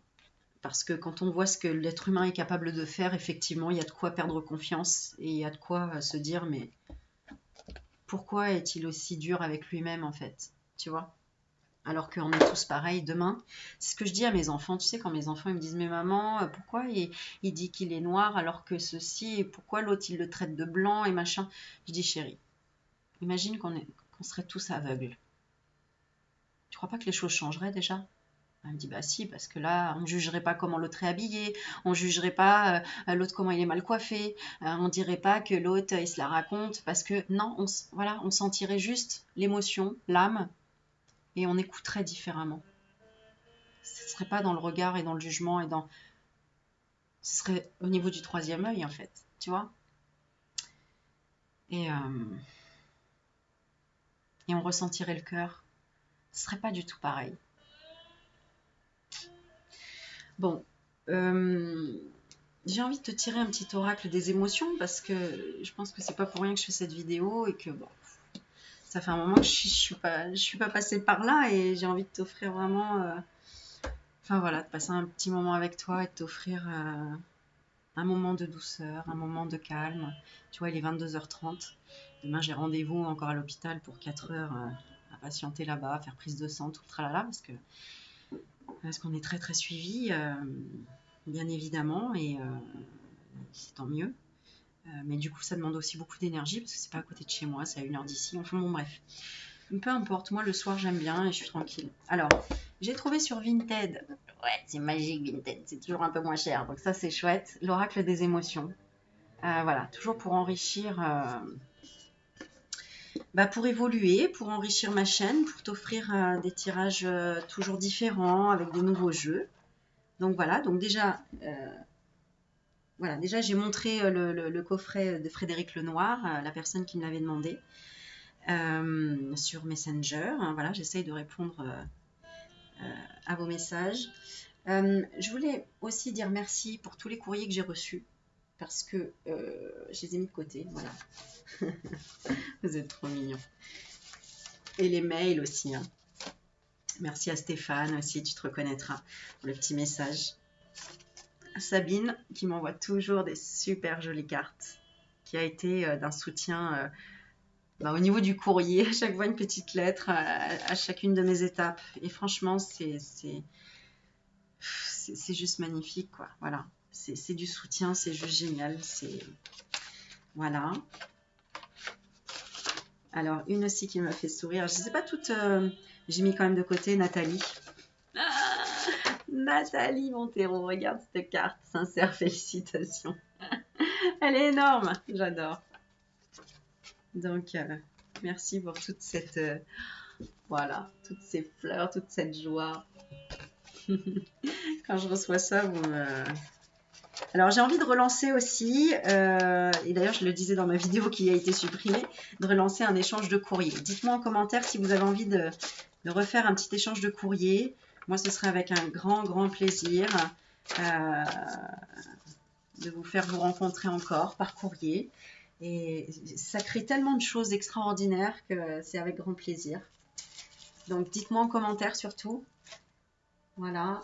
S1: parce que quand on voit ce que l'être humain est capable de faire, effectivement, il y a de quoi perdre confiance et il y a de quoi se dire mais pourquoi est-il aussi dur avec lui-même en fait, tu vois? Alors qu'on est tous pareils demain. C'est ce que je dis à mes enfants. Tu sais, quand mes enfants ils me disent « Mais maman, pourquoi il dit qu'il est noir alors que ceci, et pourquoi l'autre il le traite de blanc et machin ?» Je dis « Chérie, imagine qu'on serait tous aveugles. Tu crois pas que les choses changeraient déjà? Elle me dit, bah si, parce que là, on ne jugerait pas comment l'autre est habillé, on ne jugerait pas l'autre comment il est mal coiffé, on ne dirait pas que l'autre, il se la raconte, parce que non, voilà, on sentirait juste l'émotion, l'âme, et on écouterait différemment. Ce ne serait pas dans le regard et dans le jugement, ce serait au niveau du troisième œil, en fait, tu vois. Et, et on ressentirait le cœur. Ce serait pas du tout pareil. Bon, j'ai envie de te tirer un petit oracle des émotions parce que je pense que c'est pas pour rien que je fais cette vidéo et que bon, ça fait un moment que je suis pas passée par là et j'ai envie de t'offrir vraiment, enfin voilà, de passer un petit moment avec toi et de t'offrir un moment de douceur, un moment de calme. Tu vois, il est 22h30. Demain, j'ai rendez-vous encore à l'hôpital pour 4 heures à patienter là-bas, faire prise de sang, tout le tralala, parce qu'on est très très suivi, bien évidemment, et c'est tant mieux. Mais du coup, ça demande aussi beaucoup d'énergie parce que c'est pas à côté de chez moi, c'est à 1 heure d'ici. Enfin bon, bref. Peu importe, moi le soir j'aime bien et je suis tranquille. Alors, j'ai trouvé sur Vinted, ouais, c'est magique Vinted, c'est toujours un peu moins cher, donc ça c'est chouette, l'oracle des émotions. Voilà, toujours pour enrichir, pour évoluer, pour enrichir ma chaîne, pour t'offrir des tirages toujours différents avec des nouveaux jeux. Donc voilà, donc déjà j'ai montré le coffret de Frédéric Lenoir, la personne qui me l'avait demandé, sur Messenger. Voilà, j'essaye de répondre à vos messages. Je voulais aussi dire merci pour tous les courriers que j'ai reçus, parce que je les ai mis de côté. Voilà. Vous êtes trop mignons. Et les mails aussi. Hein. Merci à Stéphane aussi, tu te reconnaîtras pour le petit message. Sabine qui m'envoie toujours des super jolies cartes, qui a été d'un soutien au niveau du courrier, à chaque fois une petite lettre à chacune de mes étapes. Et franchement, c'est juste magnifique, quoi. Voilà, c'est du soutien, c'est juste génial. Voilà. Alors, une aussi qui m'a fait sourire. Je ne sais pas toutes. J'ai mis quand même de côté Nathalie. Ah, Nathalie Montero, regarde cette carte. Sincère félicitations. Elle est énorme. J'adore. Donc, merci pour toute cette. Voilà, toutes ces fleurs, toute cette joie. Quand je reçois ça, vous me. Alors, j'ai envie de relancer aussi, et d'ailleurs, je le disais dans ma vidéo qui a été supprimée, de relancer un échange de courrier. Dites-moi en commentaire si vous avez envie de refaire un petit échange de courrier. Moi, ce serait avec un grand, grand plaisir de vous faire vous rencontrer encore par courrier. Et ça crée tellement de choses extraordinaires que c'est avec grand plaisir. Donc, dites-moi en commentaire surtout. Voilà.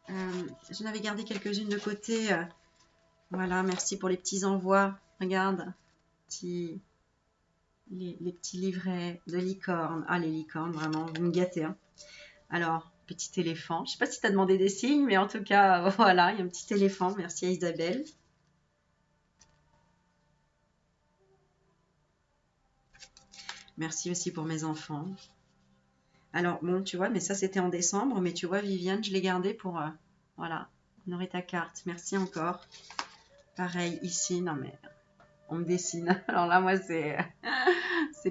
S1: J'en avais gardé quelques-unes de côté. Voilà, merci pour les petits envois. Regarde, les petits livrets de licorne. Ah, les licornes, vraiment, vous me gâtez. Hein. Alors, petit éléphant. Je ne sais pas si tu as demandé des signes, mais en tout cas, voilà, il y a un petit éléphant. Merci à Isabelle. Merci aussi pour mes enfants. Alors, bon, tu vois, mais ça, c'était en décembre. Mais tu vois, Viviane, je l'ai gardé pour... voilà, honorer ta carte. Merci encore. Pareil, ici, non mais... On me dessine. Alors là, moi, c'est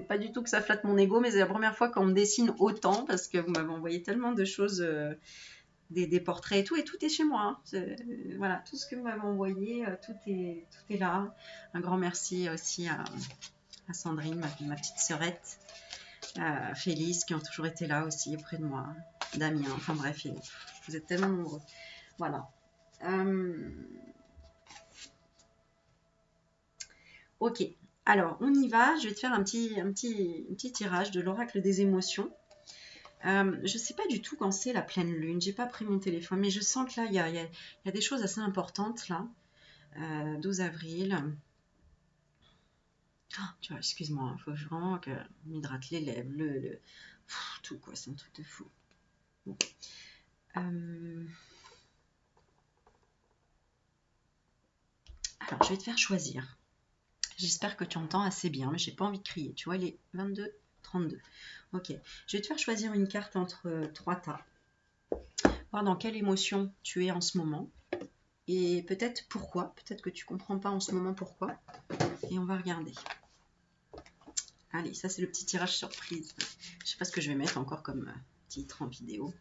S1: pas du tout que ça flatte mon ego, mais c'est la première fois qu'on me dessine autant parce que vous m'avez envoyé tellement de choses, des portraits et tout est chez moi. Hein. Voilà, tout ce que vous m'avez envoyé, tout est là. Un grand merci aussi à Sandrine, ma petite sœurette, à Félix, qui ont toujours été là aussi auprès de moi, Damien, enfin bref, vous êtes tellement nombreux. Voilà. Ok, alors on y va. Je vais te faire un petit tirage de l'oracle des émotions. Je ne sais pas du tout quand c'est la pleine lune. J'ai pas pris mon téléphone, mais je sens que là, il y a des choses assez importantes là. 12 avril. Oh, tu vois, excuse-moi, il faut vraiment que m'hydrate les lèvres, tout quoi, c'est un truc de fou. Bon. Alors, je vais te faire choisir. J'espère que tu entends assez bien, mais j'ai pas envie de crier. Tu vois, il est 22h30. 32. Ok. Je vais te faire choisir une carte entre 3 tas. Voir dans quelle émotion tu es en ce moment. Et peut-être pourquoi. Peut-être que tu ne comprends pas en ce moment pourquoi. Et on va regarder. Allez, ça c'est le petit tirage surprise. Je ne sais pas ce que je vais mettre encore comme titre en vidéo.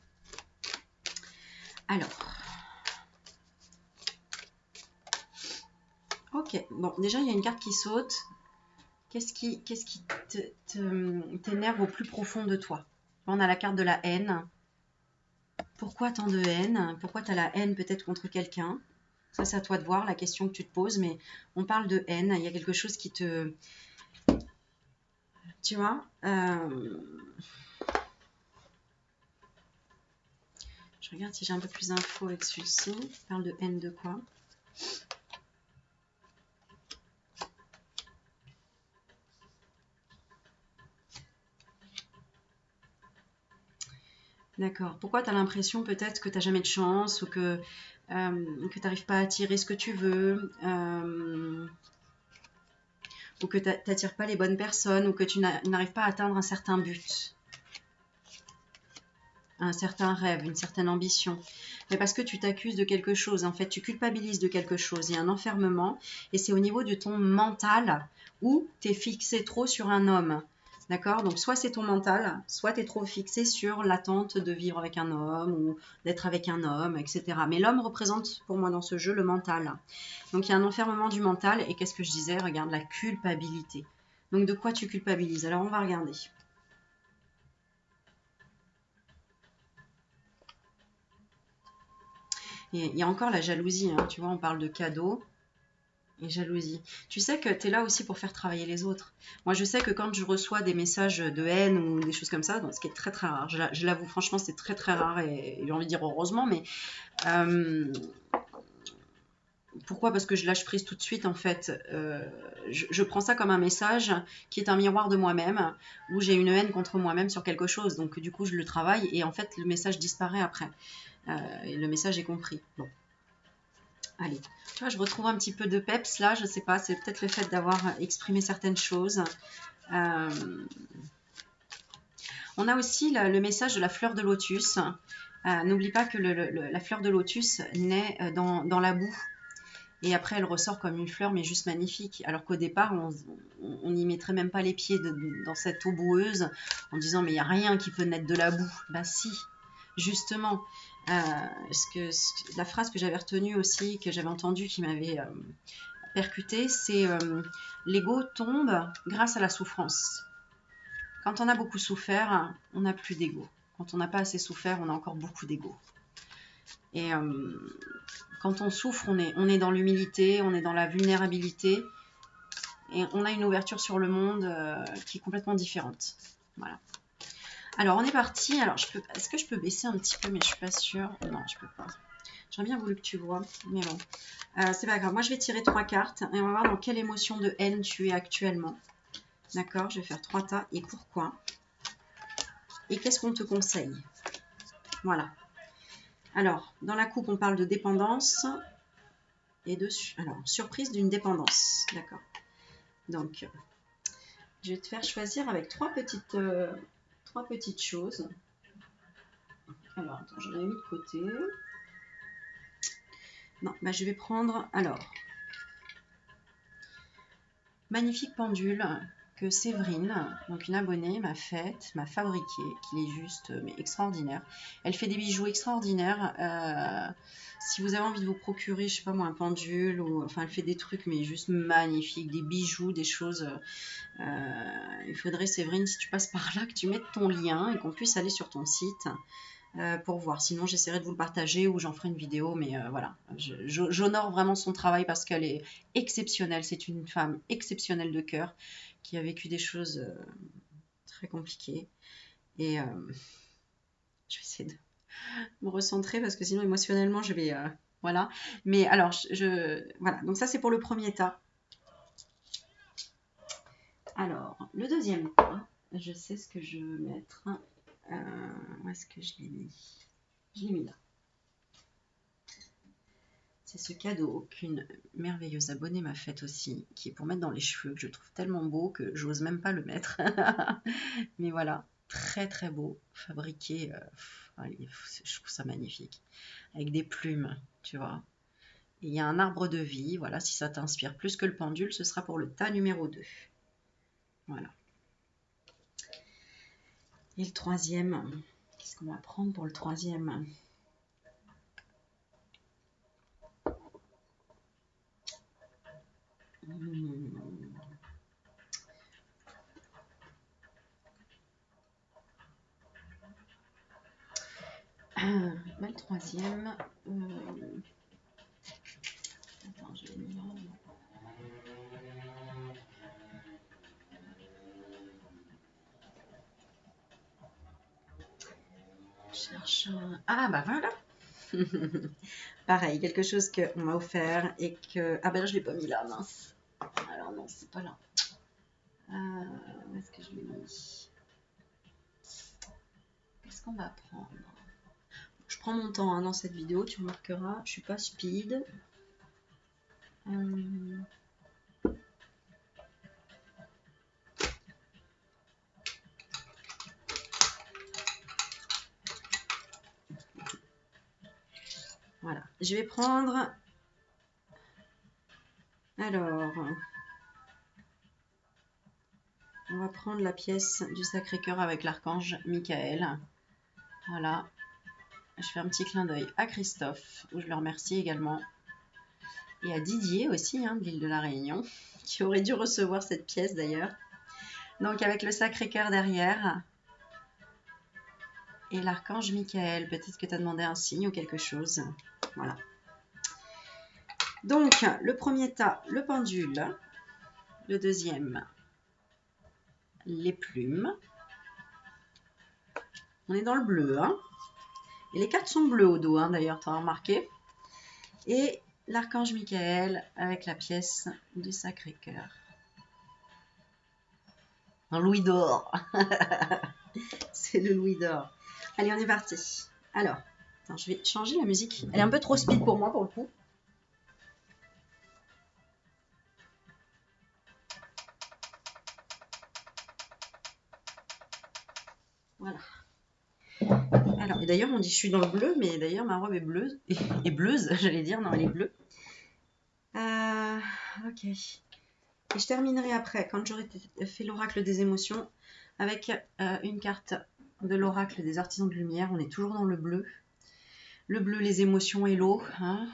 S1: Alors. Ok, bon, déjà il y a une carte qui saute. Qu'est-ce qui t'énerve au plus profond de toi? On a la carte de la haine. Pourquoi tant de haine? Pourquoi tu as la haine peut-être contre quelqu'un? Ça, c'est à toi de voir, la question que tu te poses. Mais on parle de haine. Il y a quelque chose qui te... Tu vois je regarde si j'ai un peu plus d'infos avec celui-ci. On parle de haine de quoi? D'accord. Pourquoi tu as l'impression peut-être que tu n'as jamais de chance ou que tu n'arrives pas à attirer ce que tu veux ou que tu n'attires pas les bonnes personnes ou que tu n'arrives pas à atteindre un certain but, un certain rêve, une certaine ambition. Mais parce que tu t'accuses de quelque chose, en fait, tu culpabilises de quelque chose. Il y a un enfermement et c'est au niveau de ton mental où tu es fixé trop sur un homme. D'accord? Donc, soit c'est ton mental, soit tu es trop fixé sur l'attente de vivre avec un homme ou d'être avec un homme, etc. Mais l'homme représente pour moi dans ce jeu le mental. Donc, il y a un enfermement du mental. Et qu'est-ce que je disais? Regarde, la culpabilité. Donc, de quoi tu culpabilises? Alors, on va regarder. Et il y a encore la jalousie. Hein, tu vois, on parle de cadeaux. Et jalousie. Tu sais que tu es là aussi pour faire travailler les autres. Moi, je sais que quand je reçois des messages de haine ou des choses comme ça, donc, ce qui est très très rare, je l'avoue franchement, c'est très très rare et j'ai envie de dire heureusement, mais pourquoi? Parce que je lâche prise tout de suite en fait. Je prends ça comme un message qui est un miroir de moi-même, où j'ai une haine contre moi-même sur quelque chose. Donc du coup, je le travaille et en fait, le message disparaît après. Et le message est compris. Bon. Allez, tu vois, je retrouve un petit peu de peps là, je sais pas, c'est peut-être le fait d'avoir exprimé certaines choses. On a aussi le message de la fleur de lotus. N'oublie pas que la fleur de lotus naît dans la boue. Et après, elle ressort comme une fleur, mais juste magnifique. Alors qu'au départ, on n'y mettrait même pas les pieds dans cette eau boueuse en disant, mais il n'y a rien qui peut naître de la boue. Bah si, justement. La phrase que j'avais retenue aussi, que j'avais entendue, qui m'avait percutée, c'est l'ego tombe grâce à la souffrance. Quand on a beaucoup souffert, on n'a plus d'ego. Quand on n'a pas assez souffert, on a encore beaucoup d'ego. Et quand on souffre, on est dans l'humilité, on est dans la vulnérabilité et on a une ouverture sur le monde qui est complètement différente. Voilà. Alors, on est parti. Alors, est-ce que je peux baisser un petit peu, mais je suis pas sûre. Non, je peux pas. J'aurais bien voulu que tu vois, mais bon. C'est pas grave. Moi, je vais tirer 3 cartes et on va voir dans quelle émotion de haine tu es actuellement. D'accord? Je vais faire 3 tas. Et pourquoi? Et qu'est-ce qu'on te conseille? Voilà. Alors, dans la coupe, on parle de dépendance et de surprise d'une dépendance. D'accord. Donc, je vais te faire choisir avec 3 petites choses. Alors, attends, je l'ai mis de côté. Non, bah, je vais prendre, alors, magnifique pendule que Séverine, donc une abonnée, m'a fabriqué, qui est juste mais extraordinaire. Elle fait des bijoux extraordinaires. Si vous avez envie de vous procurer, je sais pas moi, un pendule, enfin elle fait des trucs mais juste magnifiques, des bijoux, des choses. Il faudrait, Séverine, si tu passes par là, que tu mettes ton lien et qu'on puisse aller sur ton site pour voir. Sinon, j'essaierai de vous le partager ou j'en ferai une vidéo. Mais voilà, j'honore vraiment son travail parce qu'elle est exceptionnelle. C'est une femme exceptionnelle de cœur qui a vécu des choses très compliquées. Et je vais essayer de me recentrer parce que sinon, émotionnellement, je vais... voilà. Mais alors, voilà. Donc ça, c'est pour le premier tas. Alors, le deuxième tas, je sais ce que je veux mettre. Où est-ce que je l'ai mis? Je l'ai mis là. C'est ce cadeau qu'une merveilleuse abonnée m'a fait aussi, qui est pour mettre dans les cheveux, que je trouve tellement beau que j'ose même pas le mettre. Mais voilà, très très beau, fabriqué, allez, je trouve ça magnifique, avec des plumes, tu vois. Et il y a un arbre de vie, voilà, si ça t'inspire plus que le pendule, ce sera pour le tas numéro 2. Voilà. Et le troisième, qu'est-ce qu'on va prendre pour le troisième? Le troisième. Attends, je vais mis là. Je cherche un. Ah, bah voilà! Pareil, quelque chose qu'on m'a offert et que. Ah, ben là, je ne l'ai pas mis là, mince. Alors, non, c'est pas là. Où est-ce que je l'ai mis? Qu'est-ce qu'on va prendre? Je prends mon temps hein, dans cette vidéo, tu remarqueras, je suis pas speed. Voilà, je vais prendre. Alors, on va prendre la pièce du Sacré-Cœur avec l'archange Michael. Voilà, je fais un petit clin d'œil à Christophe, où je le remercie également. Et à Didier aussi, hein, de l'île de la Réunion, qui aurait dû recevoir cette pièce d'ailleurs. Donc avec le Sacré-Cœur derrière. Et l'archange Michael, peut-être que tu as demandé un signe ou quelque chose. Voilà. Donc, le premier tas, le pendule. Le deuxième, les plumes. On est dans le bleu. Hein. Et les cartes sont bleues au dos, hein, d'ailleurs, tu as remarqué. Et l'archange Michael avec la pièce du Sacré-Cœur. Un louis d'or. C'est le louis d'or. Allez, on est parti. Alors, attends, je vais changer la musique. Elle est un peu trop speed pour moi, pour le coup. Voilà. Alors, et d'ailleurs, on dit je suis dans le bleu, mais d'ailleurs, ma robe est bleue. Et bleuze, j'allais dire. Non, elle est bleue. Ok. Et je terminerai après, quand j'aurai fait l'oracle des émotions, avec une carte de l'oracle des artisans de lumière. On est toujours dans le bleu. Le bleu, les émotions et l'eau. Hein,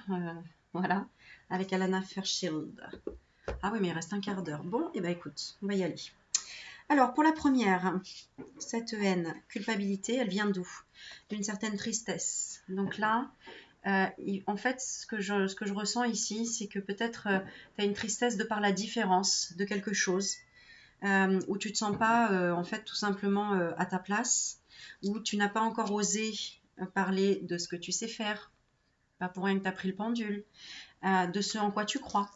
S1: voilà. Avec Alana Fairchild. Ah oui, mais il reste un quart d'heure. Bon, et ben écoute, on va y aller. Alors, pour la première, cette haine, culpabilité, elle vient d'où? D'une certaine tristesse. Donc là, en fait, ce que je ressens ici, c'est que peut-être tu as une tristesse de par la différence de quelque chose, où tu ne te sens pas, en fait, tout simplement à ta place, où tu n'as pas encore osé parler de ce que tu sais faire, pas pour rien que tu as pris le pendule, de ce en quoi tu crois.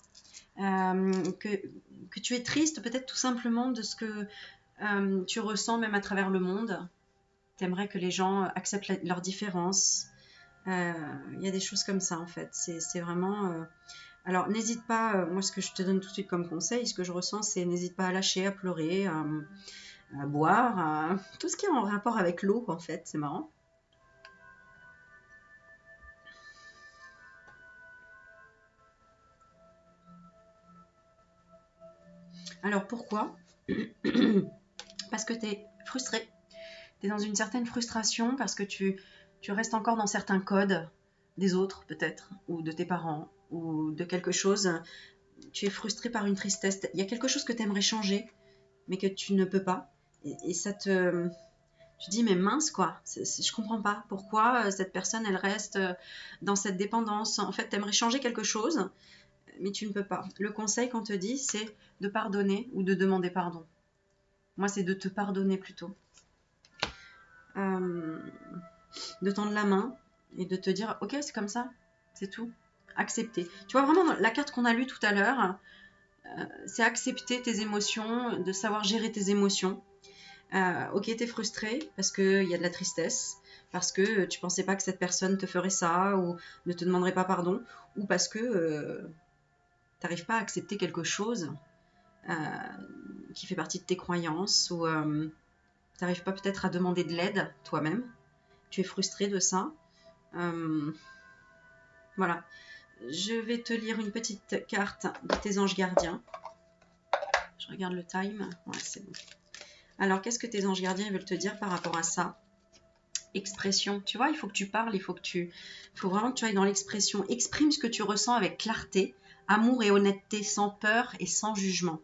S1: Que tu es triste peut-être tout simplement de ce que tu ressens même à travers le monde. Tu aimerais que les gens acceptent leurs différences. Il y a des choses comme ça en fait. C'est vraiment... Alors n'hésite pas, moi ce que je te donne tout de suite comme conseil, ce que je ressens c'est n'hésite pas à lâcher, à pleurer, à boire, tout ce qui est en rapport avec l'eau en fait, c'est marrant. Alors pourquoi? Parce que tu es frustré, tu es dans une certaine frustration, parce que tu restes encore dans certains codes des autres peut-être, ou de tes parents, ou de quelque chose. Tu es frustré par une tristesse. Il y a quelque chose que tu aimerais changer, mais que tu ne peux pas. Et ça te... Tu dis, mais mince quoi, je comprends pas. Pourquoi cette personne, elle reste dans cette dépendance? En fait, tu aimerais changer quelque chose, mais tu ne peux pas. Le conseil qu'on te dit, c'est de pardonner ou de demander pardon. Moi, c'est de te pardonner plutôt. De tendre la main et de te dire, ok, c'est comme ça, c'est tout. Accepter. Tu vois, vraiment, la carte qu'on a lue tout à l'heure, c'est accepter tes émotions, de savoir gérer tes émotions. Ok, t'es frustré parce qu'il y a de la tristesse, parce que tu pensais pas que cette personne te ferait ça, ou ne te demanderait pas pardon, ou parce que tu n'arrives pas à accepter quelque chose euh, qui fait partie de tes croyances, ou tu n'arrives pas peut-être à demander de l'aide toi-même, tu es frustré de ça. Voilà. Je vais te lire une petite carte de tes anges gardiens. Je regarde le time. Ouais, c'est bon. Alors, qu'est-ce que tes anges gardiens veulent te dire par rapport à ça? Expression. Tu vois, il faut que tu parles, il faut vraiment que tu ailles dans l'expression. Exprime ce que tu ressens avec clarté, amour et honnêteté, sans peur et sans jugement.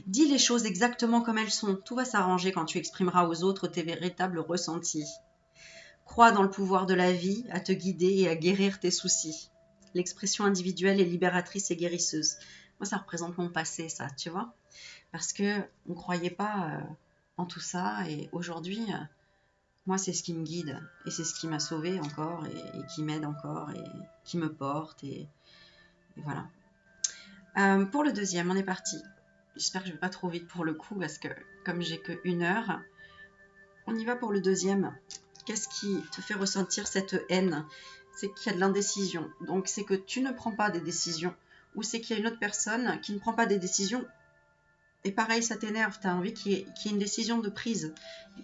S1: Dis les choses exactement comme elles sont. Tout va s'arranger quand tu exprimeras aux autres tes véritables ressentis. Crois dans le pouvoir de la vie à te guider et à guérir tes soucis. L'expression individuelle est libératrice et guérisseuse. Moi, ça représente mon passé, ça, tu vois. Parce qu'on ne croyait pas en tout ça. Et aujourd'hui, moi, c'est ce qui me guide. Et c'est ce qui m'a sauvée encore et qui m'aide encore et qui me porte. Et voilà. Pour le deuxième, on est parti. J'espère que je ne vais pas trop vite pour le coup parce que comme j'ai que 1 heure, on y va pour le deuxième. Qu'est-ce qui te fait ressentir cette haine? C'est qu'il y a de l'indécision. Donc, c'est que tu ne prends pas des décisions. Ou c'est qu'il y a une autre personne qui ne prend pas des décisions. Et pareil, ça t'énerve. Tu as envie qu'il y ait une décision de prise.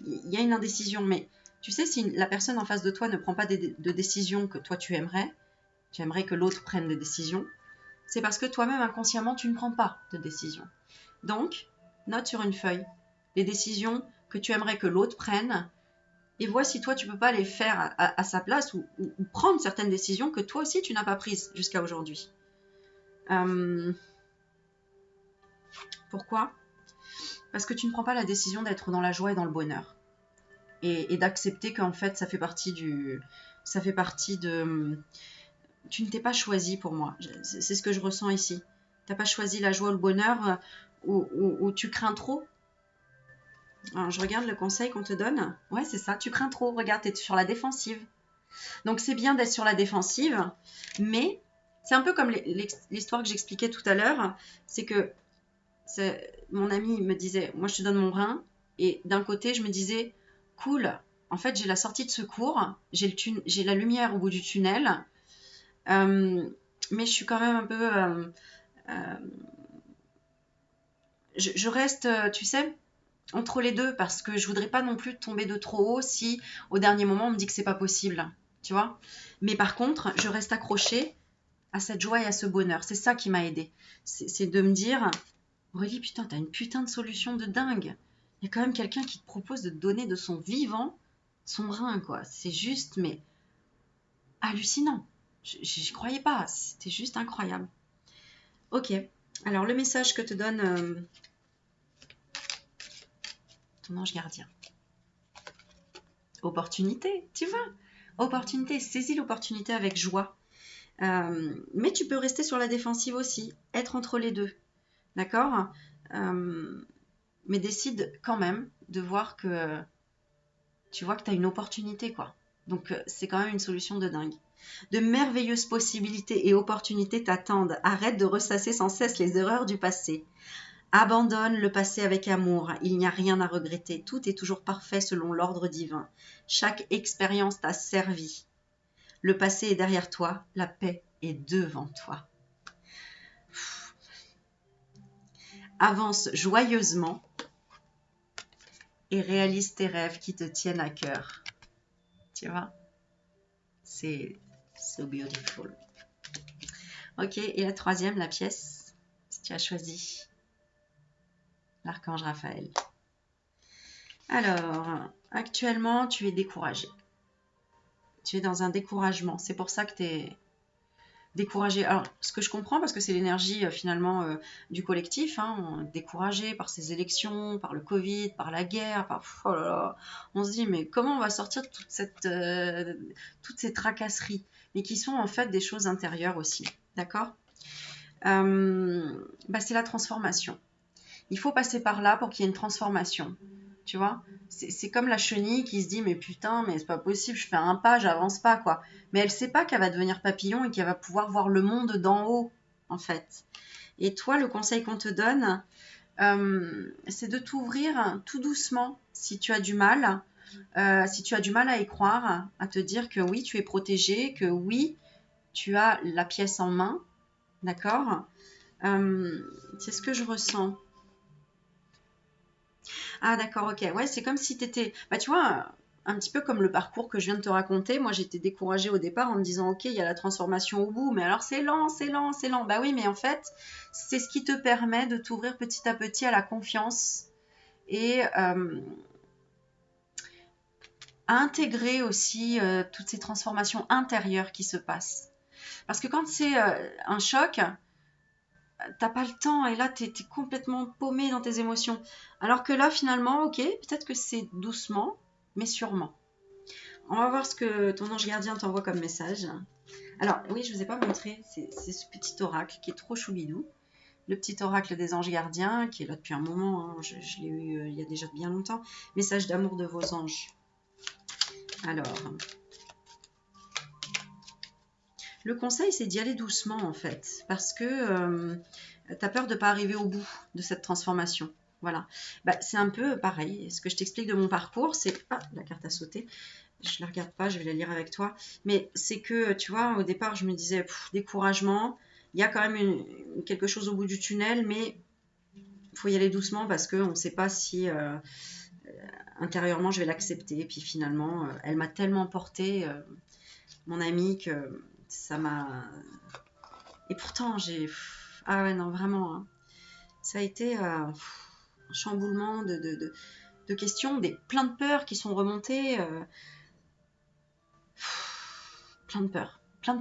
S1: Il y a une indécision. Mais tu sais, si la personne en face de toi ne prend pas de décision que toi tu aimerais que l'autre prenne des décisions, c'est parce que toi-même, inconsciemment, tu ne prends pas de décision. Donc, note sur une feuille les décisions que tu aimerais que l'autre prenne et vois si toi, tu ne peux pas les faire à sa place ou prendre certaines décisions que toi aussi, tu n'as pas prises jusqu'à aujourd'hui. Pourquoi? Parce que tu ne prends pas la décision d'être dans la joie et dans le bonheur. Et d'accepter qu'en fait, ça fait partie de... Tu ne t'es pas choisi pour moi. C'est ce que je ressens ici. Tu n'as pas choisi la joie ou le bonheur ou tu crains trop. Alors, je regarde le conseil qu'on te donne. Ouais, c'est ça. Tu crains trop. Regarde, tu es sur la défensive. Donc, c'est bien d'être sur la défensive. Mais c'est un peu comme l'histoire que j'expliquais tout à l'heure. C'est que mon ami me disait, moi, je te donne mon rein. Et d'un côté, je me disais, cool. En fait, j'ai la sortie de secours. J'ai la lumière au bout du tunnel. Mais je suis quand même un peu... je reste, tu sais, entre les deux parce que je voudrais pas non plus tomber de trop haut si au dernier moment on me dit que c'est pas possible, tu vois. Mais par contre, je reste accrochée à cette joie et à ce bonheur. C'est ça qui m'a aidée. C'est de me dire, Aurélie, putain, t'as une putain de solution de dingue. Il y a quand même quelqu'un qui te propose de te donner de son vivant son rein, quoi. C'est juste, mais hallucinant. J'y croyais pas. C'était juste incroyable. Ok. Alors, le message que te donne ton ange gardien. Opportunité, tu vois. Opportunité, saisis l'opportunité avec joie. Mais tu peux rester sur la défensive aussi, être entre les deux. D'accord. Mais décide quand même de voir que tu vois que tu as une opportunité, quoi. Donc, c'est quand même une solution de dingue. De merveilleuses possibilités et opportunités t'attendent. Arrête de ressasser sans cesse les erreurs du passé. Abandonne le passé avec amour, il n'y a rien à regretter, tout est toujours parfait selon l'ordre divin. Chaque expérience t'a servi. Le passé est derrière toi, la paix est devant toi. Avance joyeusement et réalise tes rêves qui te tiennent à cœur. Tu vois? C'est so beautiful. Ok, et la troisième, la pièce, si tu as choisi l'archange Raphaël. Alors, actuellement, tu es découragé. Tu es dans un découragement. C'est pour ça que tu es découragé. Alors, ce que je comprends, parce que c'est l'énergie finalement du collectif, hein, on est découragé par ces élections, par le Covid, par la guerre, oh là là. On se dit, mais comment on va sortir de toutes ces tracasseries, mais qui sont en fait des choses intérieures aussi. D'accord? C'est la transformation. Il faut passer par là pour qu'il y ait une transformation. Tu vois, c'est comme la chenille qui se dit mais putain, mais c'est pas possible, je fais un pas, j'avance pas, quoi. Mais elle sait pas qu'elle va devenir papillon et qu'elle va pouvoir voir le monde d'en haut, en fait. Et toi, le conseil qu'on te donne, c'est de t'ouvrir tout doucement si tu as du mal, si tu as du mal à y croire, à te dire que oui, tu es protégé, que oui, tu as la pièce en main, d'accord? C'est ce que je ressens. Ah d'accord, ok. Ouais, c'est comme si tu étais... Bah tu vois, un petit peu comme le parcours que je viens de te raconter. Moi, j'étais découragée au départ en me disant, ok, il y a la transformation au bout, mais alors c'est lent, c'est lent, c'est lent. Bah oui, mais en fait, c'est ce qui te permet de t'ouvrir petit à petit à la confiance et à intégrer aussi toutes ces transformations intérieures qui se passent. Parce que quand c'est un choc, t'as pas le temps et là t'es complètement paumé dans tes émotions. Alors que là finalement, ok, peut-être que c'est doucement, mais sûrement. On va voir ce que ton ange gardien t'envoie comme message. Alors oui, je vous ai pas montré, c'est ce petit oracle qui est trop choubidou. Le petit oracle des anges gardiens, qui est là depuis un moment, hein. Je l'ai eu il y a déjà bien longtemps. Message d'amour de vos anges. Alors, le conseil, c'est d'y aller doucement en fait, parce que tu as peur de ne pas arriver au bout de cette transformation. Voilà. Bah, c'est un peu pareil. Ce que je t'explique de mon parcours, c'est... Ah, la carte a sauté. Je ne la regarde pas, je vais la lire avec toi. Mais c'est que, tu vois, au départ, je me disais, découragement. Il y a quand même quelque chose au bout du tunnel, mais il faut y aller doucement parce qu'on ne sait pas si intérieurement je vais l'accepter. Et puis finalement, elle m'a tellement porté, mon amie, que ça m'a... Et pourtant, j'ai... Ah ouais, non, vraiment, hein. Ça a été un chamboulement de questions, plein de peurs qui sont remontées. Plein de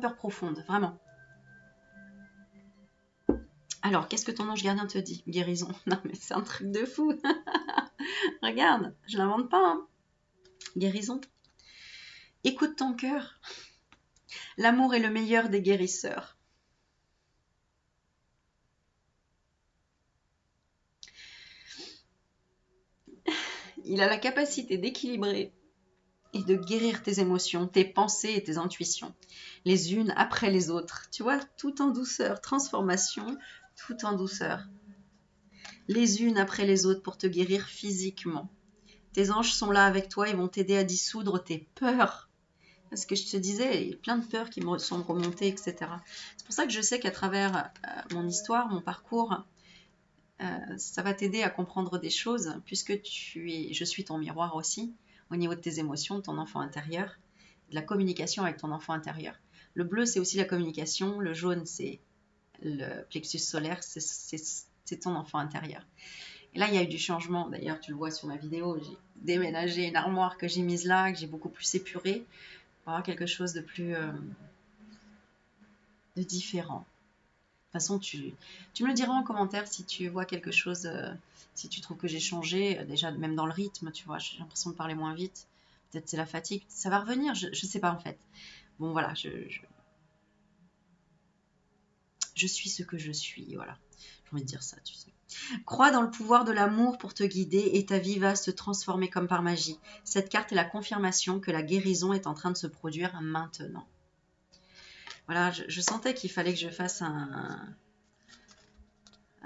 S1: peurs profondes, vraiment. Alors, qu'est-ce que ton ange gardien te dit? Guérison. Non, mais c'est un truc de fou. Regarde, je l'invente pas, hein. Guérison. Écoute ton cœur. L'amour est le meilleur des guérisseurs. Il a la capacité d'équilibrer et de guérir tes émotions, tes pensées et tes intuitions, les unes après les autres. Tu vois, tout en douceur, transformation, tout en douceur. Les unes après les autres pour te guérir physiquement. Tes anges sont là avec toi, ils vont t'aider à dissoudre tes peurs. Parce que je te disais, il y a plein de peurs qui me sont remontées, etc. C'est pour ça que je sais qu'à travers mon histoire, mon parcours, ça va t'aider à comprendre des choses, puisque je suis ton miroir aussi, au niveau de tes émotions, de ton enfant intérieur, de la communication avec ton enfant intérieur. Le bleu, c'est aussi la communication, le jaune, c'est le plexus solaire, c'est ton enfant intérieur. Et là, il y a eu du changement, d'ailleurs, tu le vois sur ma vidéo, j'ai déménagé une armoire que j'ai mise là, que j'ai beaucoup plus épurée, pour avoir quelque chose de plus... de différent. De toute façon, tu me le diras en commentaire si tu vois quelque chose, si tu trouves que j'ai changé, déjà même dans le rythme, tu vois, j'ai l'impression de parler moins vite. Peut-être c'est la fatigue, ça va revenir, je ne sais pas en fait. Bon voilà, je suis ce que je suis, voilà. J'ai envie de dire ça, tu sais. Crois dans le pouvoir de l'amour pour te guider et ta vie va se transformer comme par magie. Cette carte est la confirmation que la guérison est en train de se produire maintenant. Voilà, je sentais qu'il fallait que je fasse un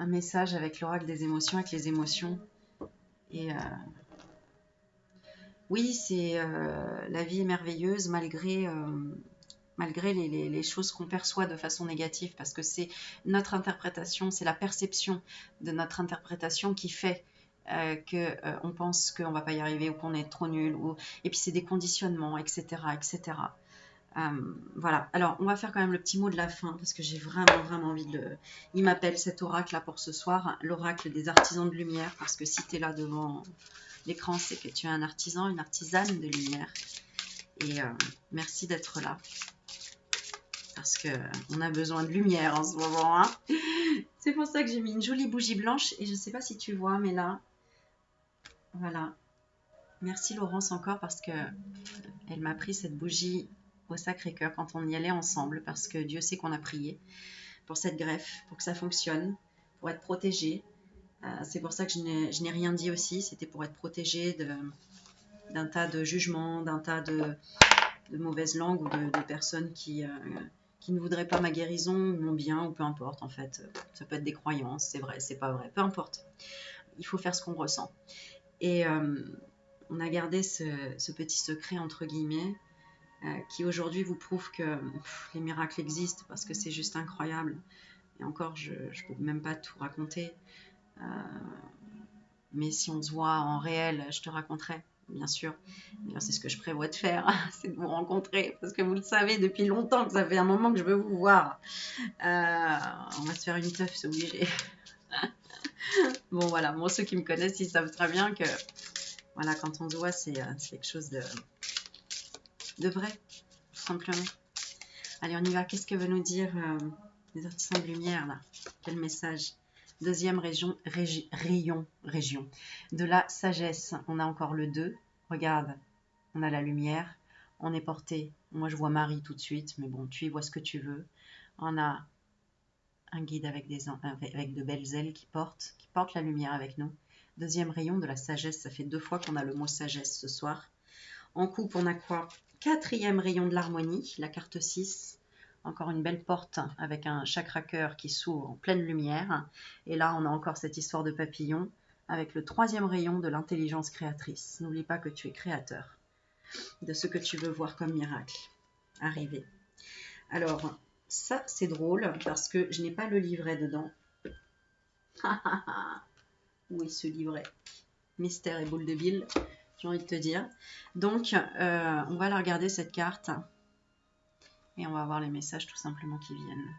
S1: message avec l'oracle des émotions, avec les émotions. Et oui, c'est la vie est merveilleuse malgré les choses qu'on perçoit de façon négative, parce que c'est notre interprétation, c'est la perception de notre interprétation qui fait qu'on pense qu'on ne va pas y arriver ou qu'on est trop nul. Et puis c'est des conditionnements, etc. etc. Voilà, alors on va faire quand même le petit mot de la fin parce que j'ai vraiment vraiment envie de le... Il m'appelle cet oracle là pour ce soir, l'oracle des artisans de lumière, parce que si tu es là devant l'écran, c'est que tu es un artisan, une artisane de lumière. Et merci d'être là, parce qu'on a besoin de lumière en ce moment, hein. C'est pour ça que j'ai mis une jolie bougie blanche, et je ne sais pas si tu vois, mais là, voilà. Merci Laurence encore, parce que elle m'a pris cette bougie au Sacré-Cœur quand on y allait ensemble, parce que Dieu sait qu'on a prié pour cette greffe, pour que ça fonctionne, pour être protégé. C'est pour ça que je n'ai rien dit aussi, c'était pour être protégé d'un tas de jugements, d'un tas de mauvaises langues ou de personnes qui ne voudraient pas ma guérison ou mon bien, ou peu importe en fait. Ça peut être des croyances, c'est vrai, c'est pas vrai, peu importe. Il faut faire ce qu'on ressent. Et on a gardé ce petit secret entre guillemets qui aujourd'hui vous prouve que les miracles existent parce que c'est juste incroyable. Et encore, je ne peux même pas tout raconter. Mais si on se voit en réel, je te raconterai, bien sûr. D'ailleurs, c'est ce que je prévois de faire, c'est de vous rencontrer, parce que vous le savez depuis longtemps que ça fait un moment que je veux vous voir. On va se faire une teuf, c'est obligé. Bon, voilà, moi, ceux qui me connaissent, ils savent très bien que, voilà, quand on se voit, c'est quelque chose de vrai, tout simplement. Allez, on y va. Qu'est-ce que veut nous dire les artisans de lumière, là? Quel message? Deuxième région de la sagesse. On a encore le 2. Regarde, on a la lumière. On est porté. Moi, je vois Marie tout de suite, mais bon, tu y vois ce que tu veux. On a un guide avec de belles ailes qui porte la lumière avec nous. Deuxième rayon de la sagesse. Ça fait 2 fois qu'on a le mot sagesse ce soir. En coupe, on a quoi? Quatrième rayon de l'harmonie, la carte 6. Encore une belle porte avec un chakra cœur qui s'ouvre en pleine lumière. Et là, on a encore cette histoire de papillon avec le 3e rayon de l'intelligence créatrice. N'oublie pas que tu es créateur de ce que tu veux voir comme miracle arriver. Alors, ça, c'est drôle parce que je n'ai pas le livret dedans. Où est ce livret? Mystère et boule de bille, j'ai envie de te dire. Donc, on va la regarder, cette carte. Et on va voir les messages tout simplement qui viennent.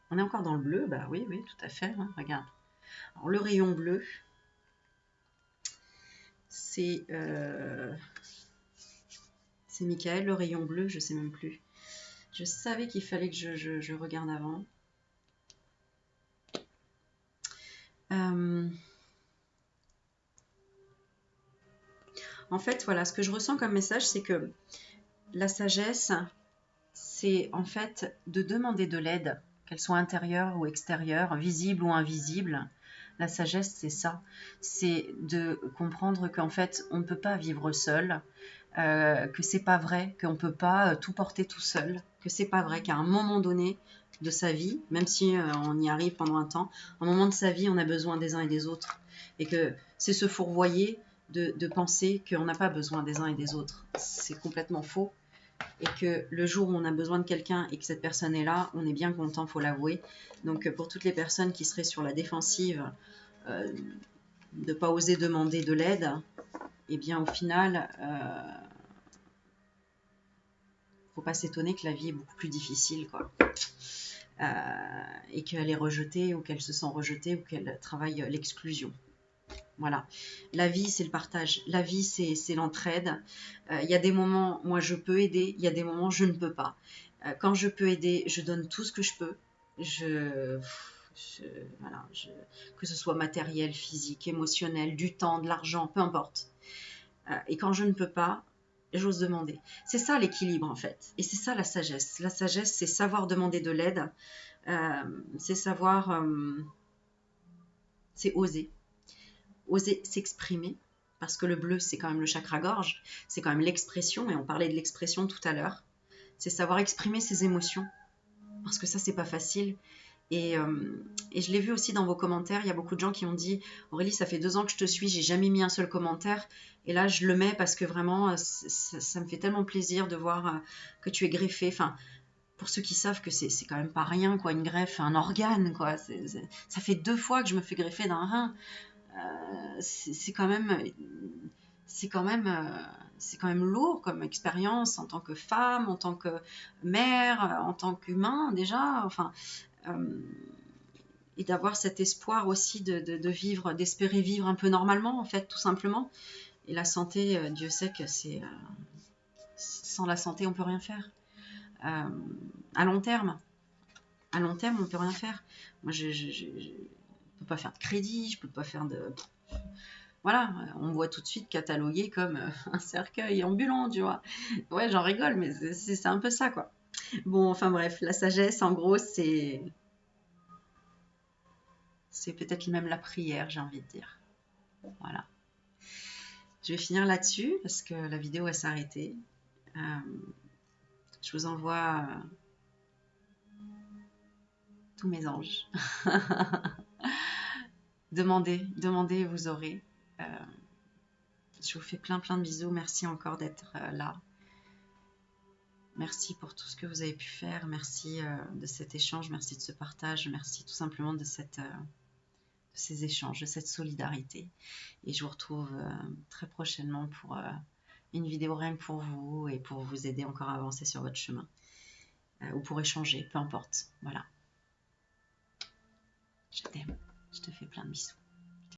S1: On est encore dans le bleu, bah oui, tout à fait, hein, regarde. Alors, le rayon bleu, c'est Michael, le rayon bleu, je sais même plus. Je savais qu'il fallait que je regarde avant. En fait, voilà, ce que je ressens comme message, c'est que la sagesse, c'est en fait de demander de l'aide, qu'elle soit intérieure ou extérieure, visible ou invisible. La sagesse, c'est ça. C'est de comprendre qu'en fait, on ne peut pas vivre seul, que c'est pas vrai, qu'on ne peut pas tout porter tout seul, que c'est pas vrai qu'à un moment donné de sa vie, même si on y arrive pendant un temps, à un moment de sa vie, on a besoin des uns et des autres. Et que c'est se fourvoyer de penser qu'on n'a pas besoin des uns et des autres. C'est complètement faux. Et que le jour où on a besoin de quelqu'un et que cette personne est là, on est bien content, faut l'avouer. Donc pour toutes les personnes qui seraient sur la défensive, de ne pas oser demander de l'aide, eh bien au final, faut pas s'étonner que la vie est beaucoup plus difficile, quoi. Et qu'elle est rejetée ou qu'elle se sent rejetée ou qu'elle travaille l'exclusion. Voilà. La vie, c'est le partage. La vie, c'est l'entraide. Il y a des moments, moi, je peux aider. Il y a des moments, je ne peux pas. Quand je peux aider, je donne tout ce que je peux. Voilà, que ce soit matériel, physique, émotionnel, du temps, de l'argent, peu importe. Et quand je ne peux pas, j'ose demander. C'est ça l'équilibre, en fait. Et c'est ça la sagesse. La sagesse, c'est savoir demander de l'aide. C'est savoir... c'est oser. Oser s'exprimer, parce que le bleu, c'est quand même le chakra-gorge, c'est quand même l'expression, et on parlait de l'expression tout à l'heure. C'est savoir exprimer ses émotions, parce que ça, c'est pas facile. Et je l'ai vu aussi dans vos commentaires, il y a beaucoup de gens qui ont dit « Aurélie, ça fait 2 ans que je te suis, j'ai jamais mis un seul commentaire. » Et là, je le mets parce que vraiment, ça me fait tellement plaisir de voir que tu es greffé. Enfin, pour ceux qui savent que c'est quand même pas rien, quoi, une greffe, un organe, quoi. Ça fait 2 fois que je me fais greffer d'un rein. C'est quand même lourd comme expérience en tant que femme, en tant que mère, en tant qu'humain déjà, enfin, et d'avoir cet espoir aussi de vivre, d'espérer vivre un peu normalement en fait, tout simplement. Et la santé, Dieu sait que c'est sans la santé on peut rien faire. À long terme, on peut rien faire. Moi, je peux pas faire de crédit, je peux pas faire de voilà, on voit tout de suite catalogué comme un cercueil ambulant, tu vois. Ouais, j'en rigole, mais c'est un peu ça, quoi. Bon, enfin bref, la sagesse, en gros, c'est peut-être même la prière, j'ai envie de dire. Voilà. Je vais finir là-dessus, parce que la vidéo va s'arrêter. Je vous envoie tous mes anges. Demandez, vous aurez. Je vous fais plein de bisous. Merci encore d'être là. Merci pour tout ce que vous avez pu faire. Merci de cet échange. Merci de ce partage. Merci tout simplement de ces échanges, de cette solidarité. Et je vous retrouve très prochainement pour une vidéo rien que pour vous et pour vous aider encore à avancer sur votre chemin. Ou pour échanger, peu importe. Voilà. Je t'aime. Je te fais plein de bisous.